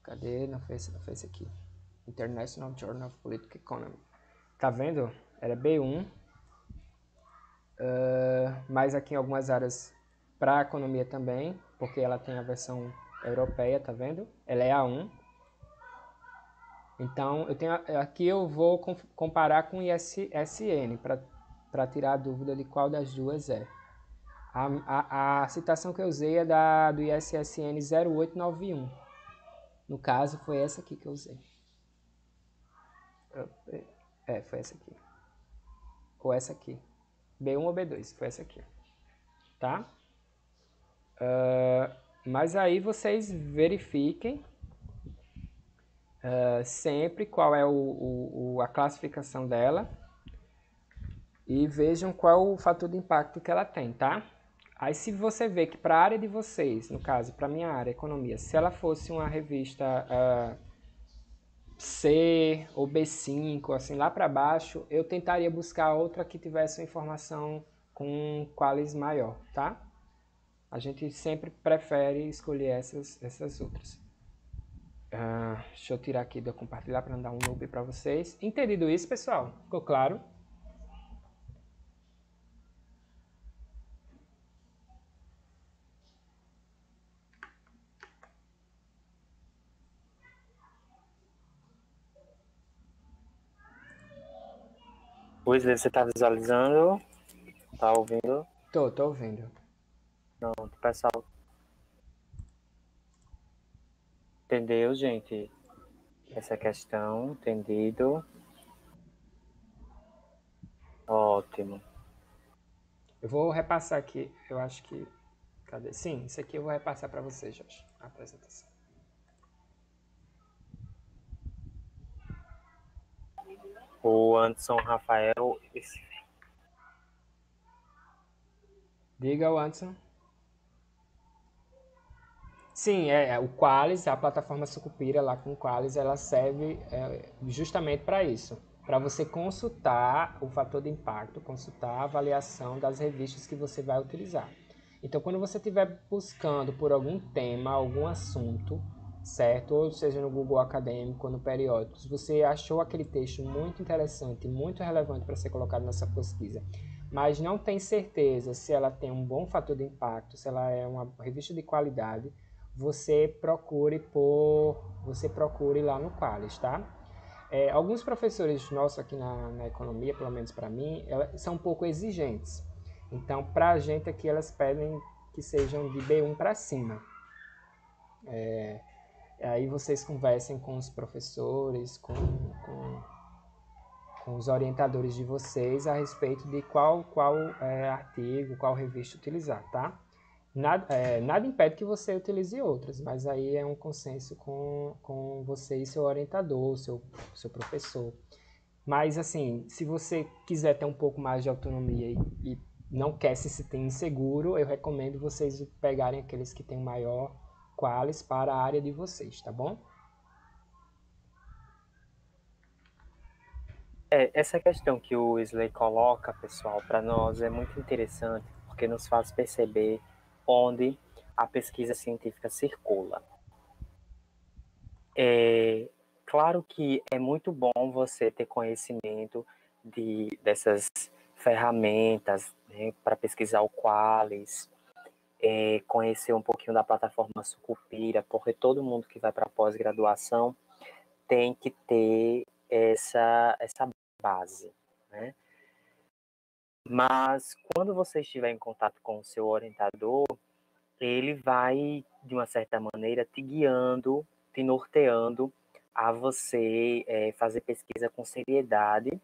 Cadê? Não foi esse aqui. International Journal of Political Economy. Tá vendo? Era B1. Mas aqui em algumas áreas para economia também, porque ela tem a versão europeia, tá vendo? Ela é A1. Então, aqui eu vou comparar com o ISSN para tirar a dúvida de qual das duas é. A citação que eu usei é do ISSN 0891. No caso, foi essa aqui que eu usei. Foi essa aqui. Ou essa aqui. B1 ou B2, foi essa aqui. Tá? Mas aí vocês verifiquem sempre qual é a classificação dela e vejam qual o fator de impacto que ela tem, tá? Aí se você vê que para a área de vocês, no caso, para a minha área, economia, se ela fosse uma revista C ou B5, assim, lá para baixo, eu tentaria buscar outra que tivesse uma informação com qualis maior, tá? A gente sempre prefere escolher essas outras. Deixa eu tirar aqui de eu compartilhar para não dar um noob para vocês. Entendido isso, pessoal? Ficou claro? Pois você está visualizando? Tá ouvindo? Tô ouvindo. Pronto, pessoal. Entendeu, gente? Essa questão, entendido? Ótimo. Eu vou repassar aqui, eu acho que... Cadê? Sim, isso aqui eu vou repassar para vocês, Jorge, a apresentação. O Anderson Rafael... Diga, Anderson. Sim, o Qualis, a plataforma Sucupira lá com o Qualis, ela serve justamente para isso. Para você consultar o fator de impacto, consultar a avaliação das revistas que você vai utilizar. Então, quando você estiver buscando por algum tema, algum assunto, certo? Ou seja, no Google Acadêmico, no Periódicos, você achou aquele texto muito interessante, muito relevante para ser colocado nessa pesquisa, mas não tem certeza se ela tem um bom fator de impacto, se ela é uma revista de qualidade, você procure lá no Qualis, tá? Alguns professores nossos aqui na economia, pelo menos para mim, são um pouco exigentes. Então, para a gente aqui, elas pedem que sejam de B1 para cima. Aí vocês conversem com os professores, com os orientadores de vocês a respeito de qual artigo, qual revista utilizar, tá? Nada impede que você utilize outras, mas aí é um consenso com você e seu orientador, seu professor. Mas, assim, se você quiser ter um pouco mais de autonomia e não quer se sentir inseguro, eu recomendo vocês pegarem aqueles que têm maior qualis para a área de vocês, tá bom? Essa questão que o Slay coloca, pessoal, para nós é muito interessante, porque nos faz perceber onde a pesquisa científica circula. Claro que é muito bom você ter conhecimento dessas ferramentas, né, para pesquisar o Qualis, conhecer um pouquinho da plataforma Sucupira, porque todo mundo que vai para pós-graduação tem que ter essa base, né? Mas quando você estiver em contato com o seu orientador, ele vai, de uma certa maneira, te guiando, te norteando a você fazer pesquisa com seriedade,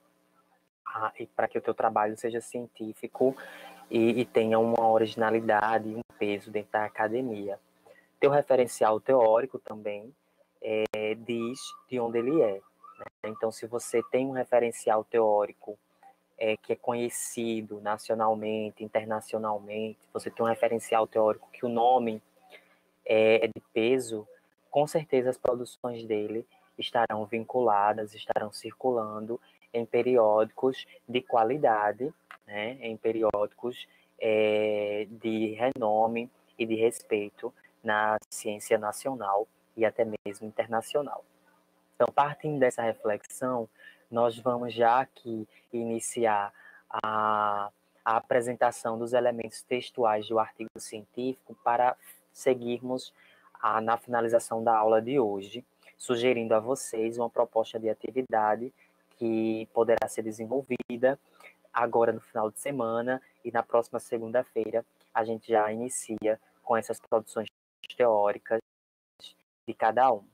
e para que o teu trabalho seja científico e tenha uma originalidade e um peso dentro da academia. Teu referencial teórico também diz de onde ele é. Né? Então, se você tem um referencial teórico que é conhecido nacionalmente, internacionalmente, você tem um referencial teórico que o nome é de peso, com certeza as produções dele estarão vinculadas, estarão circulando em periódicos de qualidade, né? Em periódicos de renome e de respeito na ciência nacional e até mesmo internacional. Então, partindo dessa reflexão, nós vamos já aqui iniciar a apresentação dos elementos textuais do artigo científico para seguirmos na finalização da aula de hoje, sugerindo a vocês uma proposta de atividade que poderá ser desenvolvida agora no final de semana, e na próxima segunda-feira a gente já inicia com essas produções teóricas de cada um.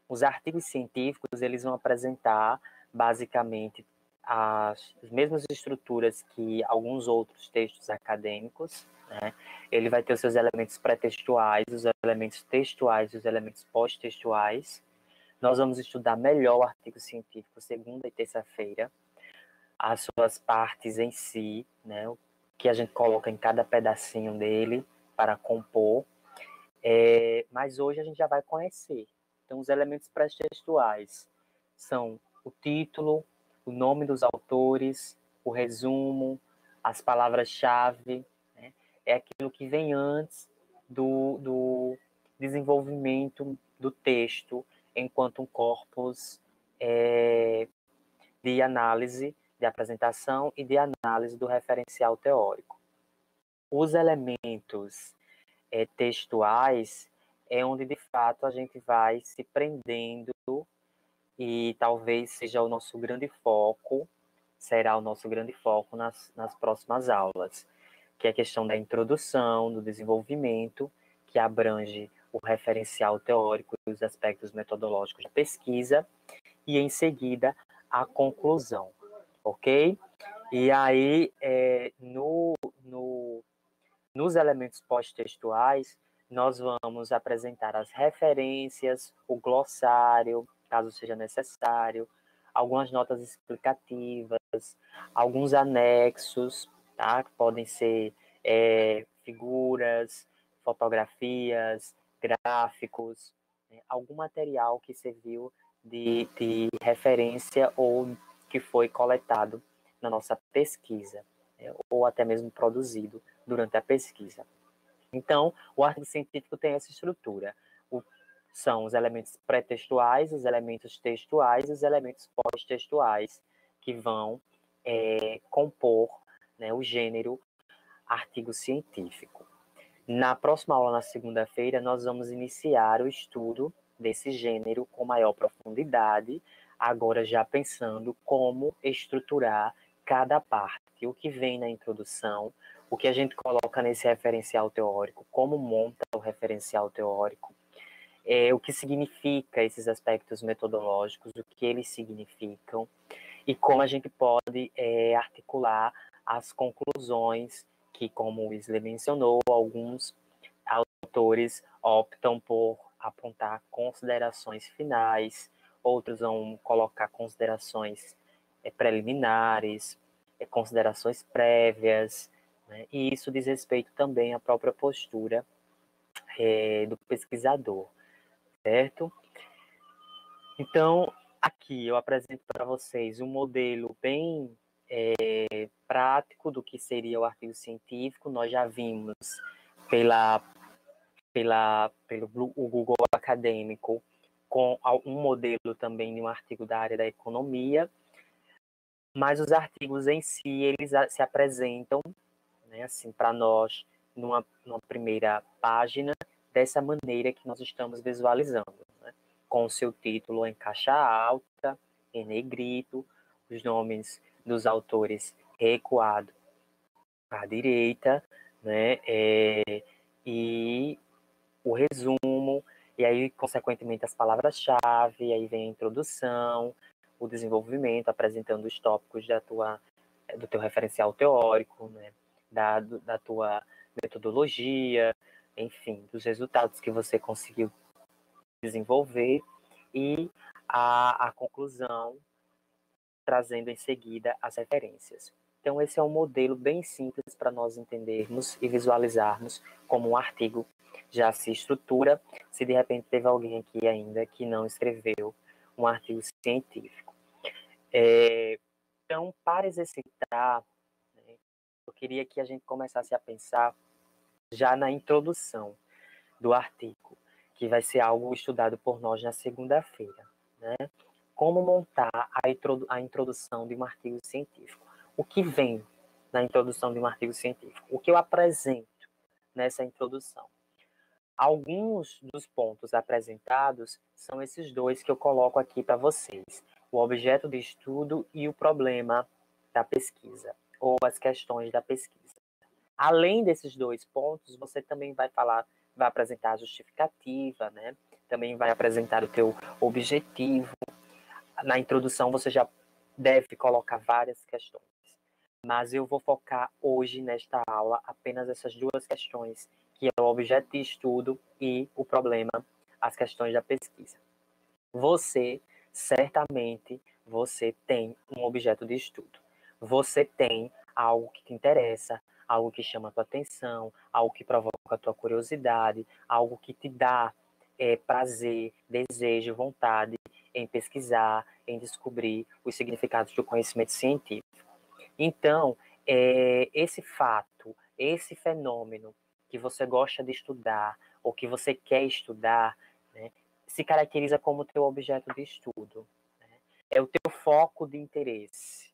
Os artigos científicos, eles vão apresentar basicamente as mesmas estruturas que alguns outros textos acadêmicos, né? Ele vai ter os seus elementos pré-textuais, os elementos textuais e os elementos pós-textuais. Nós vamos estudar melhor o artigo científico segunda e terça-feira, as suas partes em si, né? O que a gente coloca em cada pedacinho dele para compor. Mas hoje a gente já vai conhecer. Então, os elementos pré-textuais são o título, o nome dos autores, o resumo, as palavras-chave, né? É aquilo que vem antes do desenvolvimento do texto enquanto um corpus de análise, de apresentação e de análise do referencial teórico. Os elementos textuais é onde, de fato, a gente vai se prendendo e talvez seja o nosso grande foco, será o nosso grande foco nas próximas aulas, que é a questão da introdução, do desenvolvimento, que abrange o referencial teórico e os aspectos metodológicos da pesquisa, e, em seguida, a conclusão, ok? E aí, nos elementos pós-textuais, nós vamos apresentar as referências, o glossário, caso seja necessário, algumas notas explicativas, alguns anexos, tá? Que podem ser figuras, fotografias, gráficos, né? Algum material que serviu de referência ou que foi coletado na nossa pesquisa, né? Ou até mesmo produzido durante a pesquisa. Então, o artigo científico tem essa estrutura. São os elementos pré-textuais, os elementos textuais e os elementos pós-textuais que vão compor, né, o gênero artigo científico. Na próxima aula, na segunda-feira, nós vamos iniciar o estudo desse gênero com maior profundidade, agora já pensando como estruturar cada parte, o que vem na introdução, o que a gente coloca nesse referencial teórico, como monta o referencial teórico, o que significa esses aspectos metodológicos, o que eles significam, e como a gente pode articular as conclusões que, como o Wesley mencionou, alguns autores optam por apontar considerações finais, outros vão colocar considerações preliminares, considerações prévias, né? E isso diz respeito também à própria postura do pesquisador, certo? Então, aqui eu apresento para vocês um modelo bem prático do que seria o artigo científico. Nós já vimos pelo Google Acadêmico com um modelo também de um artigo da área da economia, mas os artigos em si, eles se apresentam, né, assim, para nós, numa primeira página, dessa maneira que nós estamos visualizando, né? Com o seu título em caixa alta, em negrito, os nomes dos autores recuado à direita, né? E o resumo, e aí, consequentemente, as palavras-chave, e aí vem a introdução, o desenvolvimento, apresentando os tópicos do teu referencial teórico, né? Da tua metodologia, enfim, dos resultados que você conseguiu desenvolver, e a conclusão, trazendo em seguida as referências. Então, esse é um modelo bem simples para nós entendermos e visualizarmos como um artigo já se estrutura, se de repente teve alguém aqui ainda que não escreveu um artigo científico. Então, para exercitar, né, eu queria que a gente começasse a pensar já na introdução do artigo, que vai ser algo estudado por nós na segunda-feira, né? Como montar a introdução de um artigo científico. O que vem na introdução de um artigo científico? O que eu apresento nessa introdução? Alguns dos pontos apresentados são esses dois que eu coloco aqui para vocês: o objeto de estudo e o problema da pesquisa, ou as questões da pesquisa. Além desses dois pontos, você também vai apresentar a justificativa, né? Também vai apresentar o teu objetivo. Na introdução você já deve colocar várias questões, mas eu vou focar hoje nesta aula apenas essas duas questões, que é o objeto de estudo e o problema, as questões da pesquisa. Certamente, você tem um objeto de estudo. Você tem algo que te interessa, algo que chama a tua atenção, algo que provoca a tua curiosidade, algo que te dá prazer, desejo, vontade em pesquisar, em descobrir os significados do conhecimento científico. Então, esse fato, esse fenômeno que você gosta de estudar ou que você quer estudar, né, se caracteriza como teu objeto de estudo. Né? É o teu foco de interesse.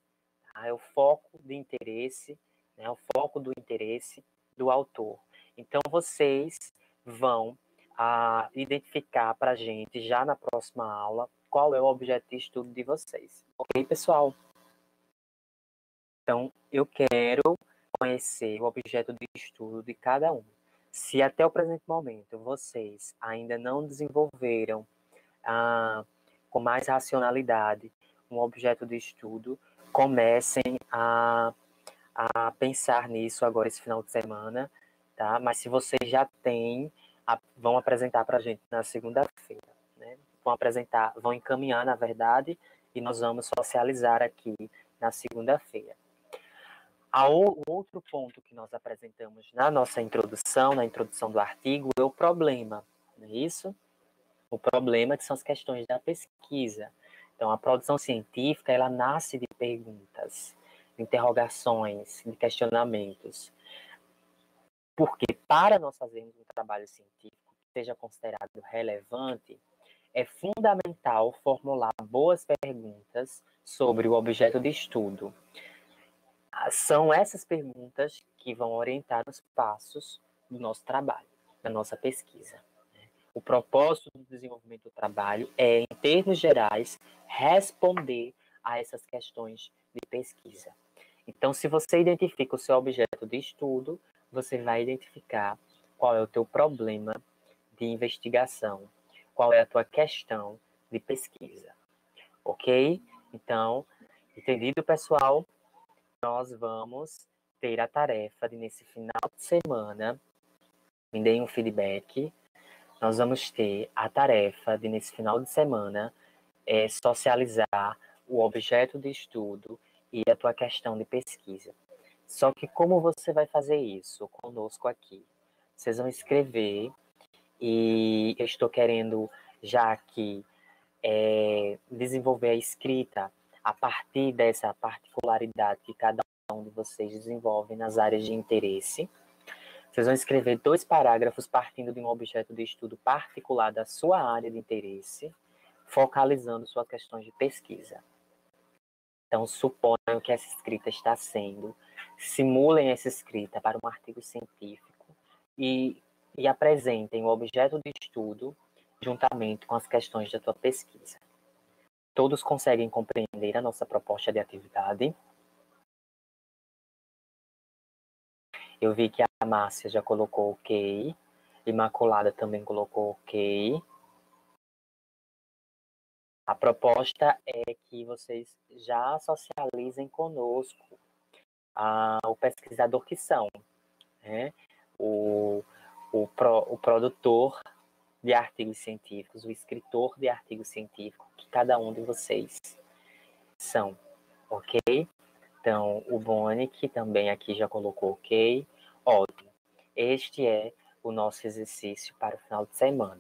Tá? É o foco de interesse, né? O foco do interesse do autor. Então, vocês vão identificar para a gente, já na próxima aula, qual é o objeto de estudo de vocês. Ok, pessoal? Então, eu quero conhecer o objeto de estudo de cada um. Se até o presente momento vocês ainda não desenvolveram com mais racionalidade um objeto de estudo, comecem a pensar nisso agora esse final de semana, tá? Mas se vocês já têm, vão apresentar para a gente na segunda-feira, né? Vão encaminhar, na verdade, e nós vamos socializar aqui na segunda-feira. O outro ponto que nós apresentamos na nossa introdução, na introdução do artigo, é o problema, não é isso? O problema que são as questões da pesquisa. Então, a produção científica, ela nasce de perguntas, de interrogações, de questionamentos. Porque para nós fazermos um trabalho científico que seja considerado relevante, é fundamental formular boas perguntas sobre o objeto de estudo. São essas perguntas que vão orientar os passos do nosso trabalho, da nossa pesquisa. O propósito do desenvolvimento do trabalho é, em termos gerais, responder a essas questões de pesquisa. Então, se você identifica o seu objeto de estudo, você vai identificar qual é o teu problema de investigação, qual é a tua questão de pesquisa. Ok? Então, entendido, pessoal? Nós vamos ter a tarefa de, nesse final de semana, me deem um feedback, nós vamos ter a tarefa de, nesse final de semana, socializar o objeto de estudo e a tua questão de pesquisa. Só que como você vai fazer isso conosco aqui? Vocês vão escrever, e eu estou querendo já aqui desenvolver a escrita a partir dessa particularidade que cada um de vocês desenvolve nas áreas de interesse. Vocês vão escrever 2 parágrafos partindo de um objeto de estudo particular da sua área de interesse, focalizando suas questões de pesquisa. Então, suponham que essa escrita está sendo, simulem essa escrita para um artigo científico e apresentem o objeto de estudo juntamente com as questões da tua pesquisa. Todos conseguem compreender a nossa proposta de atividade? Eu vi que a Márcia já colocou ok, Imaculada também colocou ok. A proposta é que vocês já socializem conosco o pesquisador que são, né? O produtor de artigos científicos, o escritor de artigos científicos, que cada um de vocês são, ok? Então, o Boni, que também aqui já colocou ok. Ótimo. Este é o nosso exercício para o final de semana.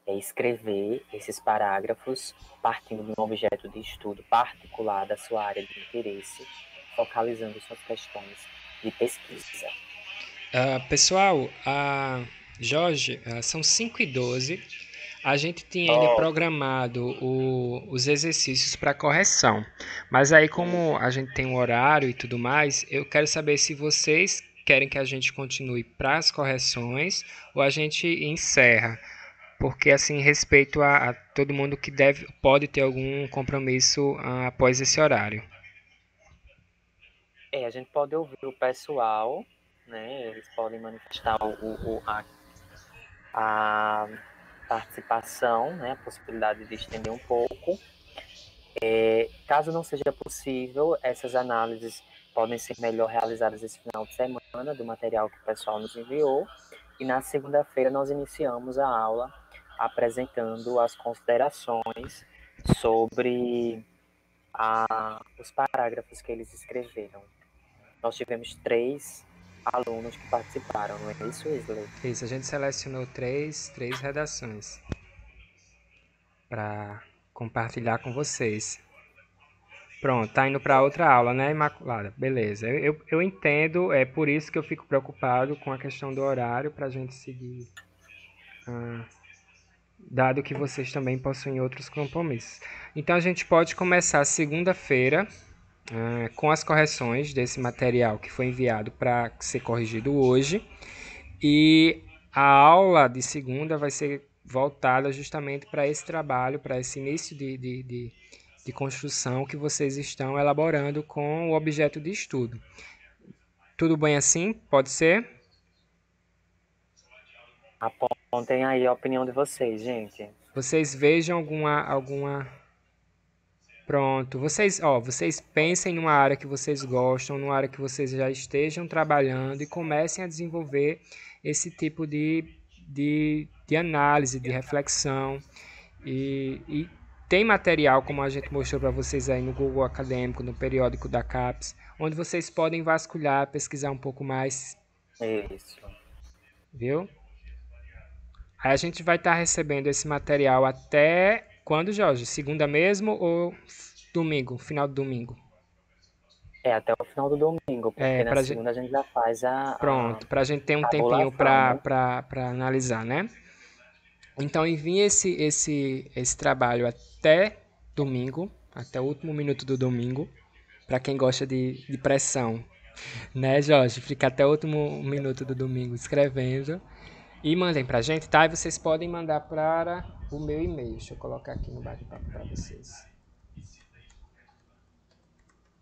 É escrever esses parágrafos partindo de um objeto de estudo particular da sua área de interesse, focalizando suas questões de pesquisa. Pessoal, Jorge, são 5h12. A gente tinha ainda Ó, programado os exercícios para correção. Mas aí, como a gente tem um horário e tudo mais, eu quero saber se vocês querem que a gente continue para as correções ou a gente encerra. Porque, assim, respeito a todo mundo que pode ter algum compromisso após esse horário. a gente pode ouvir o pessoal, né? Eles podem manifestar a participação, né? A possibilidade de estender um pouco. Caso não seja possível, essas análises podem ser melhor realizadas esse final de semana do material que o pessoal nos enviou. E na segunda-feira nós iniciamos a aula apresentando as considerações sobre os parágrafos que eles escreveram. Nós tivemos 3 alunos que participaram, não é isso, Wesley? Isso, a gente selecionou três redações para compartilhar com vocês. Pronto, tá indo para outra aula, né, Imaculada? Beleza. Eu entendo, é por isso que eu fico preocupado com a questão do horário para a gente seguir, dado que vocês também possuem outros compromissos. Então a gente pode começar segunda-feira com as correções desse material que foi enviado para ser corrigido hoje. E a aula de segunda vai ser voltada justamente para esse trabalho, para esse início de construção que vocês estão elaborando com o objeto de estudo. Tudo bem assim? Pode ser? Apontem aí a opinião de vocês, gente. Vocês vejam alguma. Pronto. Vocês pensem numa área que vocês gostam, numa área que vocês já estejam trabalhando e comecem a desenvolver esse tipo de análise, de reflexão. E tem material, como a gente mostrou para vocês aí no Google Acadêmico, no periódico da CAPES, onde vocês podem vasculhar, pesquisar um pouco mais, Isso. viu? Aí a gente vai estar recebendo esse material até quando, Jorge? Segunda mesmo ou domingo, final do domingo? Até o final do domingo, É, porque na segunda a gente já faz a pronto, para a gente ter um tempinho tabulação, né? para analisar, né? Então envie esse trabalho até domingo, até o último minuto do domingo, para quem gosta de pressão, né, Jorge? Fica até o último minuto do domingo escrevendo e mandem pra gente, tá? E vocês podem mandar para o meu e-mail. Deixa eu colocar aqui no bate-papo para vocês.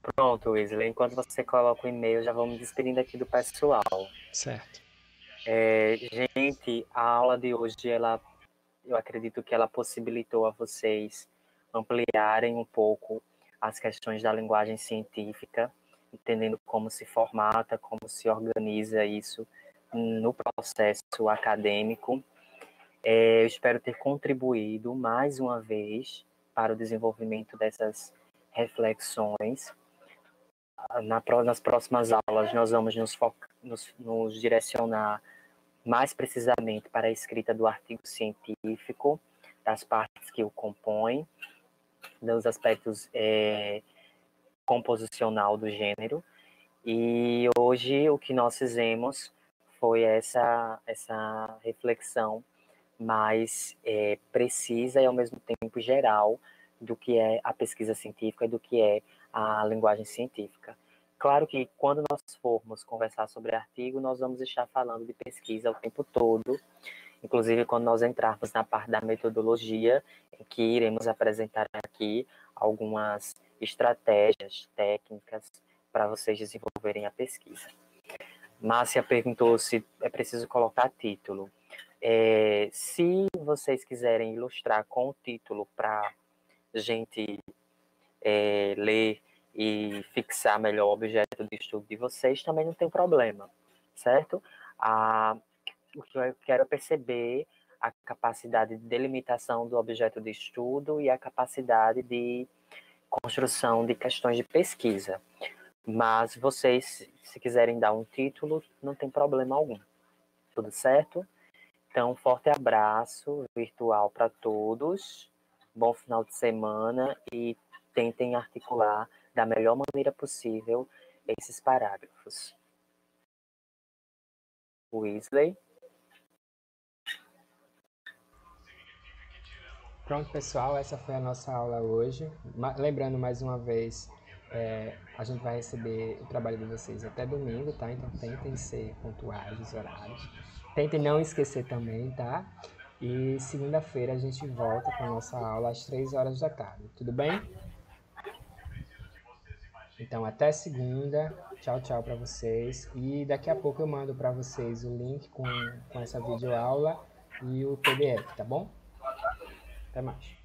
Pronto, Wesley. Enquanto você coloca o e-mail, já vamos me despedindo aqui do pessoal. Certo. Gente, a aula de hoje, eu acredito que ela possibilitou a vocês ampliarem um pouco as questões da linguagem científica, entendendo como se formata, como se organiza isso no processo acadêmico. Eu espero ter contribuído mais uma vez para o desenvolvimento dessas reflexões. Nas próximas aulas, nós vamos nos direcionar mais precisamente para a escrita do artigo científico, das partes que o compõem, dos aspectos composicional do gênero. E hoje o que nós fizemos foi essa reflexão mais precisa e ao mesmo tempo geral do que é a pesquisa científica e do que é a linguagem científica. Claro que quando nós formos conversar sobre artigo, nós vamos estar falando de pesquisa o tempo todo, inclusive quando nós entrarmos na parte da metodologia, em que iremos apresentar aqui algumas estratégias técnicas para vocês desenvolverem a pesquisa. Márcia perguntou se é preciso colocar título. Se vocês quiserem ilustrar com o título para a gente ler e fixar melhor o objeto de estudo de vocês, também não tem problema, certo? O que eu quero é perceber a capacidade de delimitação do objeto de estudo e a capacidade de construção de questões de pesquisa. Mas vocês, se quiserem dar um título, não tem problema algum. Tudo certo? Então, um forte abraço virtual para todos. Bom final de semana e tentem articular da melhor maneira possível esses parágrafos. Wesley? Pronto, pessoal, essa foi a nossa aula hoje. Lembrando mais uma vez, a gente vai receber o trabalho de vocês até domingo, tá? Então tentem ser pontuais os horários. Tentem não esquecer também, tá? E segunda-feira a gente volta com a nossa aula às 3 horas da tarde, tudo bem? Então até segunda, tchau, tchau para vocês. E daqui a pouco eu mando para vocês o link com essa videoaula e o PDF, tá bom? Até mais.